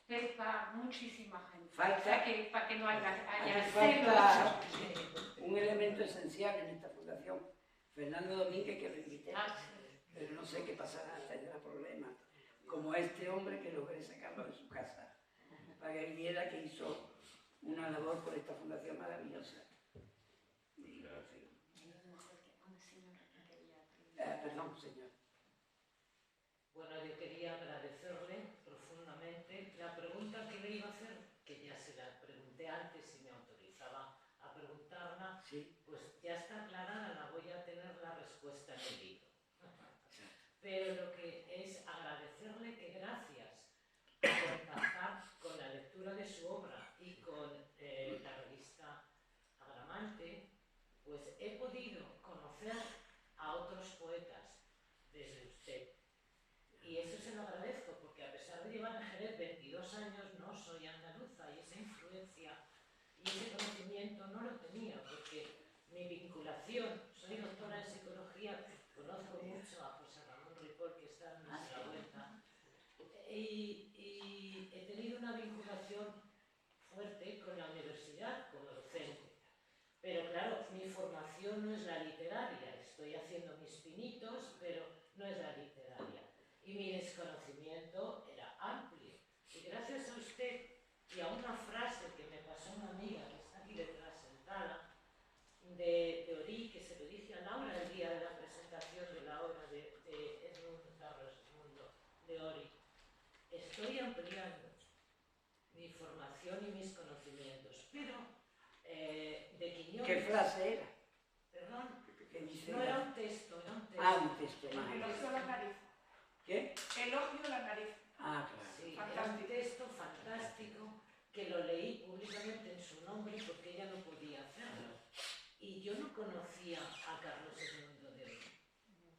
Pepa, muchísima gente. Falta, o sea que, para que no haya falta celos. un elemento esencial en esta fundación. Fernando Domínguez, que lo invité, pero no sé qué pasará, tendrá problemas. Como este hombre que logré sacarlo de su casa, para que viniera, que hizo una labor por esta fundación maravillosa. Perdón, señor. Bueno, yo quería agradecerle profundamente la pregunta que le iba a hacer, que ya se la pregunté antes y me autorizaba a preguntarla, Sí. pues ya está aclarada, la voy a tener la respuesta en el libro. Pero lo que es agradecerle que gracias por empezar con la lectura de su obra y con la revista Agramante, pues he podido conocer a otros poetas desde usted. Y eso se lo agradezco, porque a pesar de llevar en Jerez 22 años, no soy andaluza, y esa influencia y ese conocimiento no lo tenía, porque mi vinculación, soy doctora en psicología, conozco mucho a José Ramón Ripoll, que está en nuestra vuelta, y he tenido una vinculación fuerte con la universidad como docente. Pero claro, mi formación no es la literaria, estoy haciendo mis pinitos, pero no es la literaria. Y mi desconocimiento era amplio. Y gracias a usted y a una frase que me pasó una amiga que está aquí detrás sentada, de Ori, que se lo dije a Laura el día de la presentación de la obra de Edmundo Carlos Mundo de Ori, estoy ampliando mi formación y mis conocimientos, pero de Quiñones... ¿Qué frase era? Perdón, ¿Qué dice? no era un texto, era un texto. Ah, un texto más. Elogio la nariz. ¿Qué? Elogio la nariz. Ah, claro. Sí, era un texto fantástico que lo leí públicamente en su nombre porque ella no podía hacerlo. Y yo no conocía a Carlos Edmundo de Ori.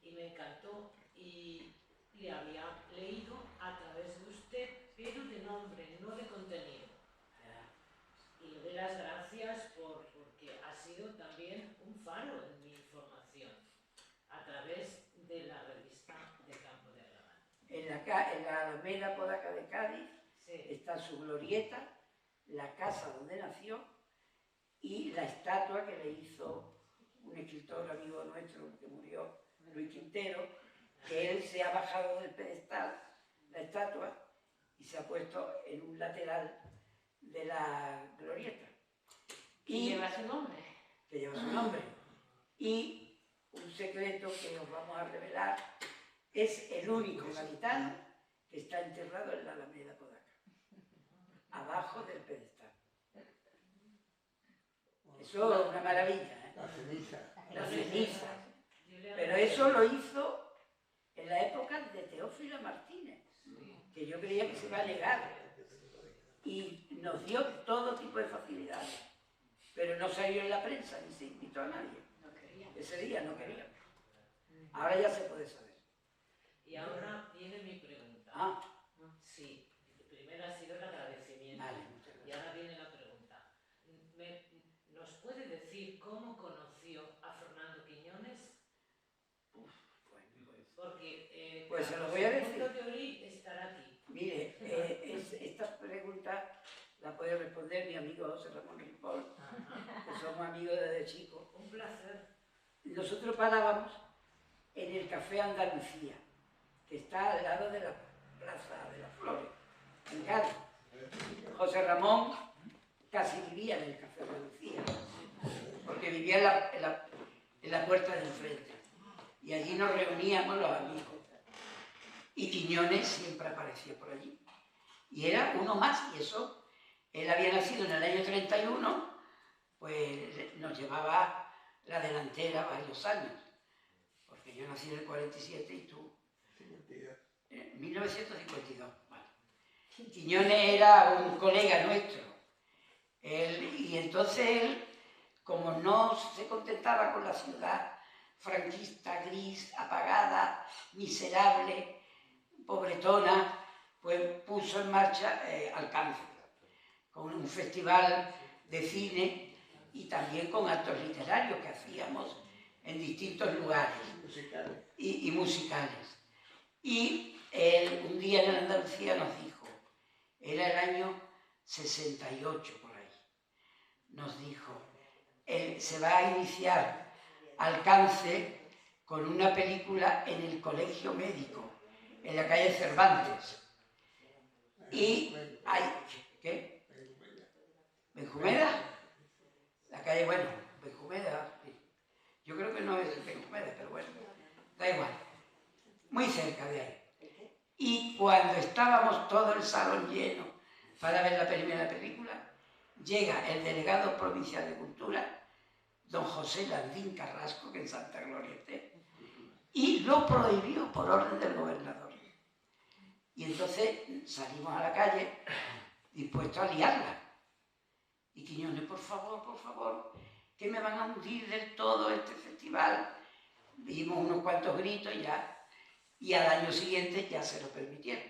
Y me encantó y le había leído a través de usted, pero de nombre, no de contenido. Y le doy las gracias porque ha sido también un faro en mi formación a través de la revista de Campo de Agramante. En la Alameda Podaca de Cádiz Sí. está su glorieta, la casa donde nació y la estatua que le hizo un escritor amigo nuestro que murió, Luis Quintero, que él se ha bajado del pedestal, la estatua, y se ha puesto en un lateral de la glorieta. Y lleva su nombre. Que lleva su nombre. Y un secreto que os vamos a revelar, es el único gaditano que está enterrado en la Alameda Podaca, abajo del pedestal. Eso es una maravilla, ¿eh? La ceniza. La ceniza. Pero eso lo hizo en la época de Teófilo Martínez, que yo creía que se iba a negar. Y nos dio todo tipo de facilidades. Pero no salió en la prensa, ni se invitó a nadie. Ese día no quería. Ahora ya se puede saber. Y ahora viene mi pregunta. Ah, Sí, primero ha sido el agradecimiento. vale, muchas Y gracias. ahora viene la pregunta. ¿Nos puede decir cómo conoció a Fernando Quiñones? Bueno, pues, Porque Pues se lo voy a decir. El de Ori estará aquí. mire, esta pregunta la puede responder mi amigo José Ramón Ripoll, que somos amigos desde chicos. Un placer. Nosotros parábamos en el Café Andalucía, que está al lado de la Plaza de las Flores, en Cádiz. José Ramón casi vivía en el Café Andalucía, porque vivía en la puerta de enfrente. Y allí nos reuníamos los amigos. Y Quiñones siempre aparecía por allí. Y era uno más, y eso, él había nacido en el año 31, pues nos llevaba la delantera varios años. Porque yo nací en el 47 y tú... 52. En 1952, vale. Quiñones era un colega nuestro. Y entonces él, como no se contentaba con la ciudad franquista, gris, apagada, miserable, pobretona, pues puso en marcha Alcance, con un festival de cine y también con actos literarios que hacíamos en distintos lugares Musicales. y musicales. Y él un día en Andalucía nos dijo, era el año 68 por ahí, nos dijo, se va a iniciar Alcance con una película en el Colegio Médico, en la calle Cervantes. Y hay, ¿qué? ¿Benjumeda? La calle, bueno, Benjumeda, sí. Yo creo que no es Benjumeda, pero bueno, da igual. Muy cerca de ahí. Y cuando estábamos todo el salón lleno para ver la primera película, llega el delegado provincial de Cultura, don José Landín Carrasco, que en Santa Gloria esté, y lo prohibió por orden del gobernador. Y entonces salimos a la calle dispuestos a liarla. Y Quiñones, por favor, que me van a hundir del todo este festival. Vimos unos cuantos gritos ya. Y al año siguiente ya se lo permitieron.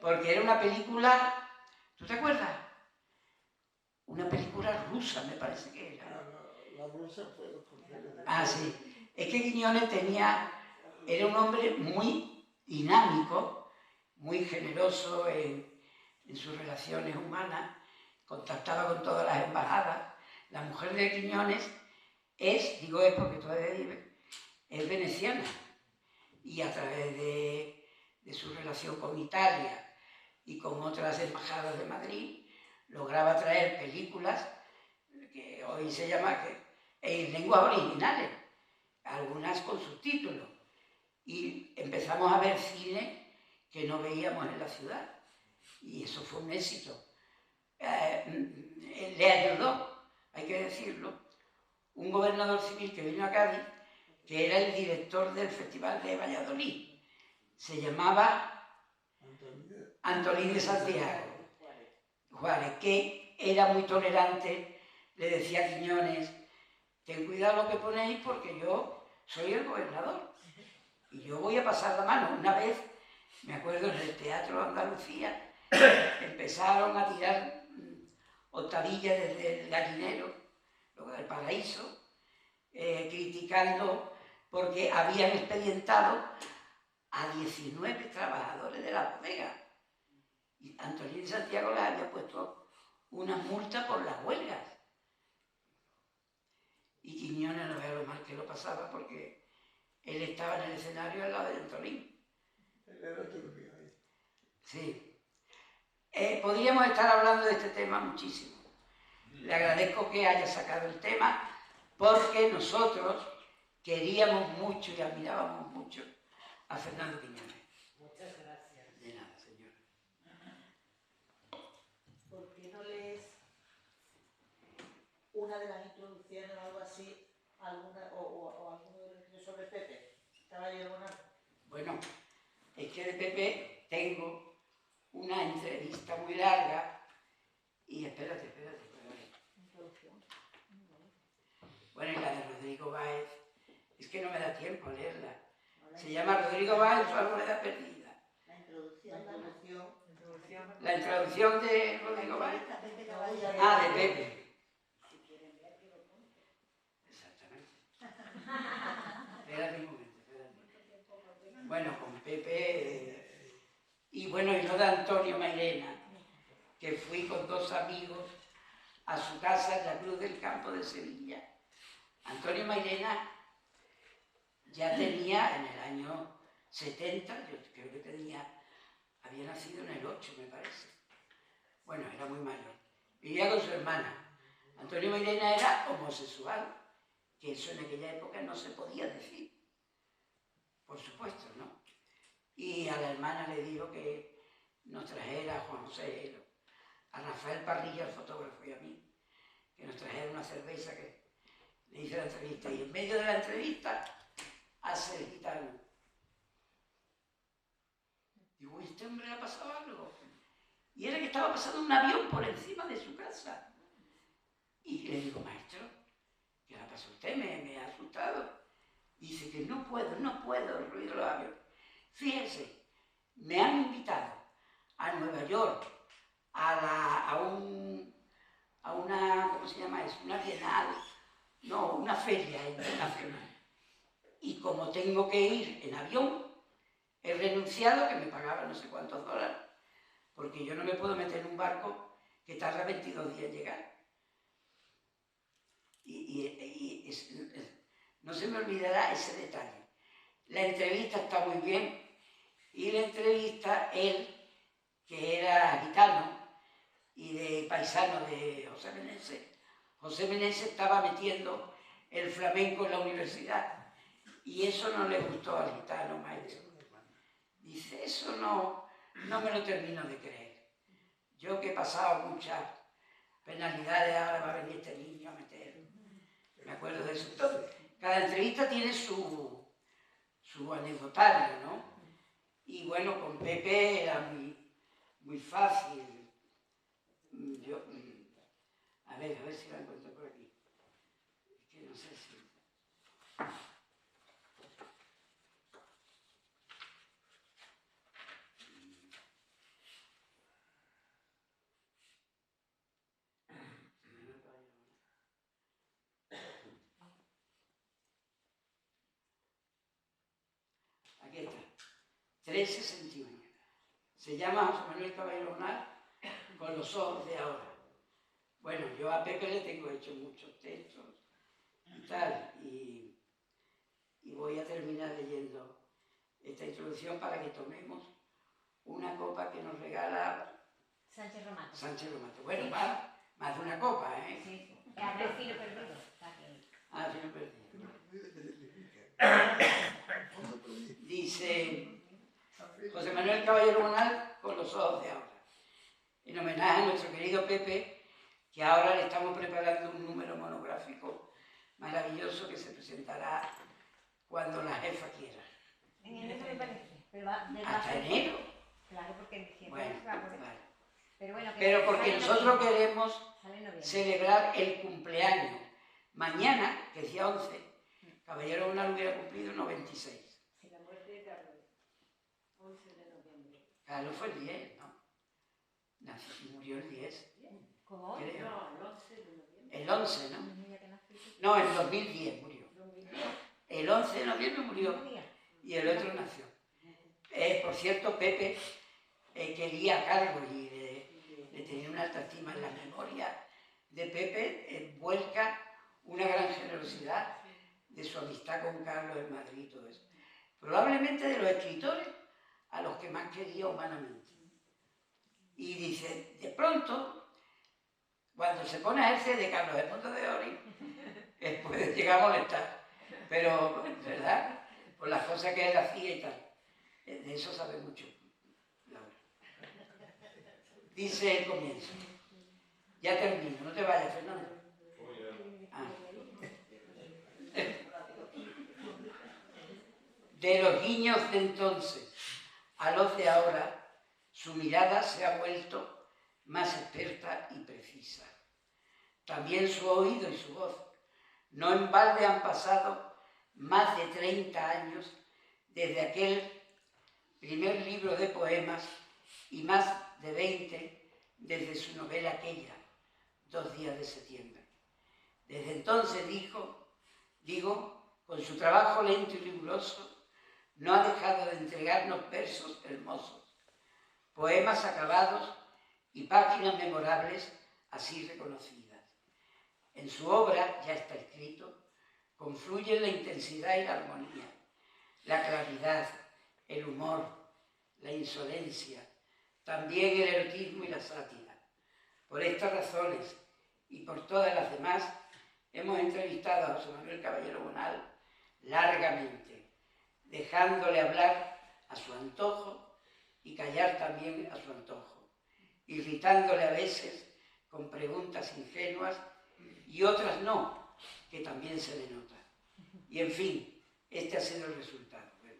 Porque era una película, ¿tú te acuerdas? Una película rusa, me parece que era. La rusa fue los Corderos. Ah, sí. Es que Quiñones era un hombre muy dinámico, muy generoso en sus relaciones humanas, contactaba con todas las embajadas. La mujer de Quiñones es porque todavía vive, es veneciana. Y a través de su relación con Italia y con otras embajadas de Madrid, lograba traer películas que hoy se llama en lenguas originales, algunas con subtítulos. Y empezamos a ver cine que no veíamos en la ciudad. Y eso fue un éxito. Le ayudó, hay que decirlo, un gobernador civil que vino a Cádiz, que era el director del Festival de Valladolid. Se llamaba Antolín de Santiago Juárez, que era muy tolerante, le decía a Quiñones, ten cuidado lo que ponéis porque yo soy el gobernador y yo voy a pasar la mano. Una vez, me acuerdo, en el Teatro de Andalucía, empezaron a tirar octavillas desde el Gallinero, luego del Paraíso, criticando porque habían expedientado a 19 trabajadores de la bodega. Y Antolín de Santiago les había puesto una multa por las huelgas. Y Quiñones lo que lo pasaba porque él estaba en el escenario al lado de Antolín. Él era turbio ahí. Sí. Podríamos estar hablando de este tema muchísimo. Le agradezco que haya sacado el tema porque nosotros queríamos mucho y admirábamos mucho a Fernando Quiñones. Muchas gracias. De nada, señora. ¿Por qué no lees una de las introducciones o algo así, alguna, o alguno de los libros sobre Pepe? Caballero Bonal. Bueno, es que de Pepe tengo una entrevista muy larga y espérate. Introducción. Bueno, y la de Rodrigo Báez, es que no me da tiempo a leerla. Se llama Rodrigo Báez, su arboleda perdida. La introducción. La introducción de Rodrigo Báez. Pepe Caballero. Ah, de Pepe. Si quieren ver, que lo pongan. Exactamente. Espérate un momento, espérate. Bueno, con Pepe y bueno, y lo de Antonio Mairena, que fui con 2 amigos a su casa en la Cruz del Campo de Sevilla. Antonio Mairena ya tenía en el año 70, yo creo que había nacido en el 8, me parece. Bueno, era muy mayor. Vivía con su hermana. Antonio Mairena era homosexual, que eso en aquella época no se podía decir. Por supuesto, ¿no? Y a la hermana le dijo que nos trajera a Juan José, a Rafael Parrilla, el fotógrafo, y a mí, que nos trajera una cerveza, que le hice la entrevista. Y en medio de la entrevista hace el gitano. Digo, ¿este hombre le ha pasado algo? Y era que estaba pasando un avión por encima de su casa. Y le digo, maestro, ¿qué le ha pasado a usted? Me ha asustado. Dice que no puedo, el ruido de los aviones. Fíjense, me han invitado a Nueva York, a una, ¿cómo se llama eso? Una bienal, no, una feria internacional. Y como tengo que ir en avión, he renunciado, que me pagaba no sé cuántos dólares, porque yo no me puedo meter en un barco que tarda 22 días en llegar. No se me olvidará ese detalle. La entrevista está muy bien y la entrevista, él, que era gitano y de paisano de José Meneses estaba metiendo el flamenco en la universidad y eso no le gustó al gitano maestro. Dice, eso no me lo termino de creer. Yo que he pasado muchas penalidades, ahora va a venir este niño a meter. Me acuerdo de eso. Entonces, cada entrevista tiene su anecdotario, ¿no? Y bueno, con Pepe era muy fácil. Yo, a ver si la encuentro por aquí. Es que no sé si... Aquí está, 361. Se llama José Manuel Caballero Bonal, Con los ojos de ahora. Bueno, yo a Pepe le tengo hecho muchos textos y tal, y voy a terminar leyendo esta introducción para que tomemos una copa que nos regala Sánchez Romato. Sánchez Romato. Bueno, más de una copa, ¿eh? Sí. A ver, filo perdido. Ah, sí, lo perdí. Dice José Manuel Caballero Bonal, Con los ojos de ahora. En homenaje a nuestro querido Pepe, que ahora le estamos preparando un número monográfico maravilloso que se presentará cuando la jefa quiera. En enero me parece. Pero va ¿Hasta enero? Claro, porque en diciembre Bueno, se va a poner. vale. Pero Porque sale en nosotros noviembre. queremos Sale en noviembre. celebrar el cumpleaños. Mañana, que es día 11, Caballero Bonal hubiera cumplido 96. Sí, la muerte de Carlos, 11 de noviembre. Carlos fue el 10, ¿no? Murió el 10. ¿Cómo? Creo. No, el 11 de noviembre. El 11, ¿no? Mira que nací. No, en 2010 murió. El 11 de noviembre murió Mira. y el otro nació. Por cierto, Pepe quería a Carlos y le tenía una alta estima. En la memoria de Pepe vuelca una gran generosidad de su amistad con Carlos en Madrid y todo eso. Probablemente de los escritores a los que más quería humanamente. Y dice, de pronto, cuando se pone a ejercer de Carlos Edmundo de Ori, puede llegar a molestar. Pero, ¿verdad? Por las cosas que él hacía y tal. De eso sabe mucho Laura. Dice el comienzo. Ya termino, no te vayas, Fernando. Ah. De los guiños de entonces a los de ahora, su mirada se ha vuelto más experta y precisa. También su oído y su voz. No en balde han pasado más de 30 años desde aquel primer libro de poemas y más de 20 desde su novela aquella, 2 días de septiembre. Desde entonces con su trabajo lento y riguroso, no ha dejado de entregarnos versos hermosos, poemas acabados y páginas memorables así reconocidas. En su obra, ya está escrito, confluyen la intensidad y la armonía, la claridad, el humor, la insolencia, también el erotismo y la sátira. Por estas razones y por todas las demás, hemos entrevistado a José Manuel Caballero Bonal largamente, dejándole hablar a su antojo y callar también a su antojo, irritándole a veces con preguntas ingenuas y otras no, que también se le nota. Y en fin, este ha sido el resultado. Bueno,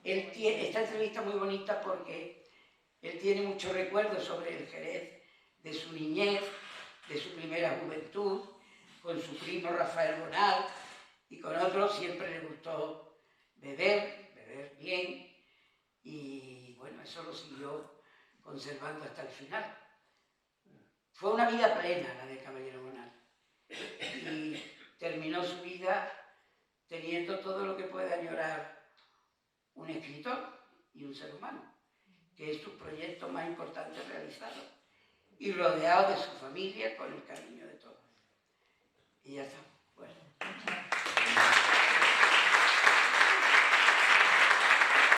esta entrevista es muy bonita porque él tiene muchos recuerdos sobre el Jerez de su niñez, de su primera juventud, con su primo Rafael Bonal y con otros siempre le gustó beber bien y bueno, eso lo siguió conservando hasta el final. Fue una vida plena la de Caballero Bonal y terminó su vida teniendo todo lo que puede añorar un escritor y un ser humano, que es su proyecto más importante realizado y rodeado de su familia con el cariño de todos. Y ya está.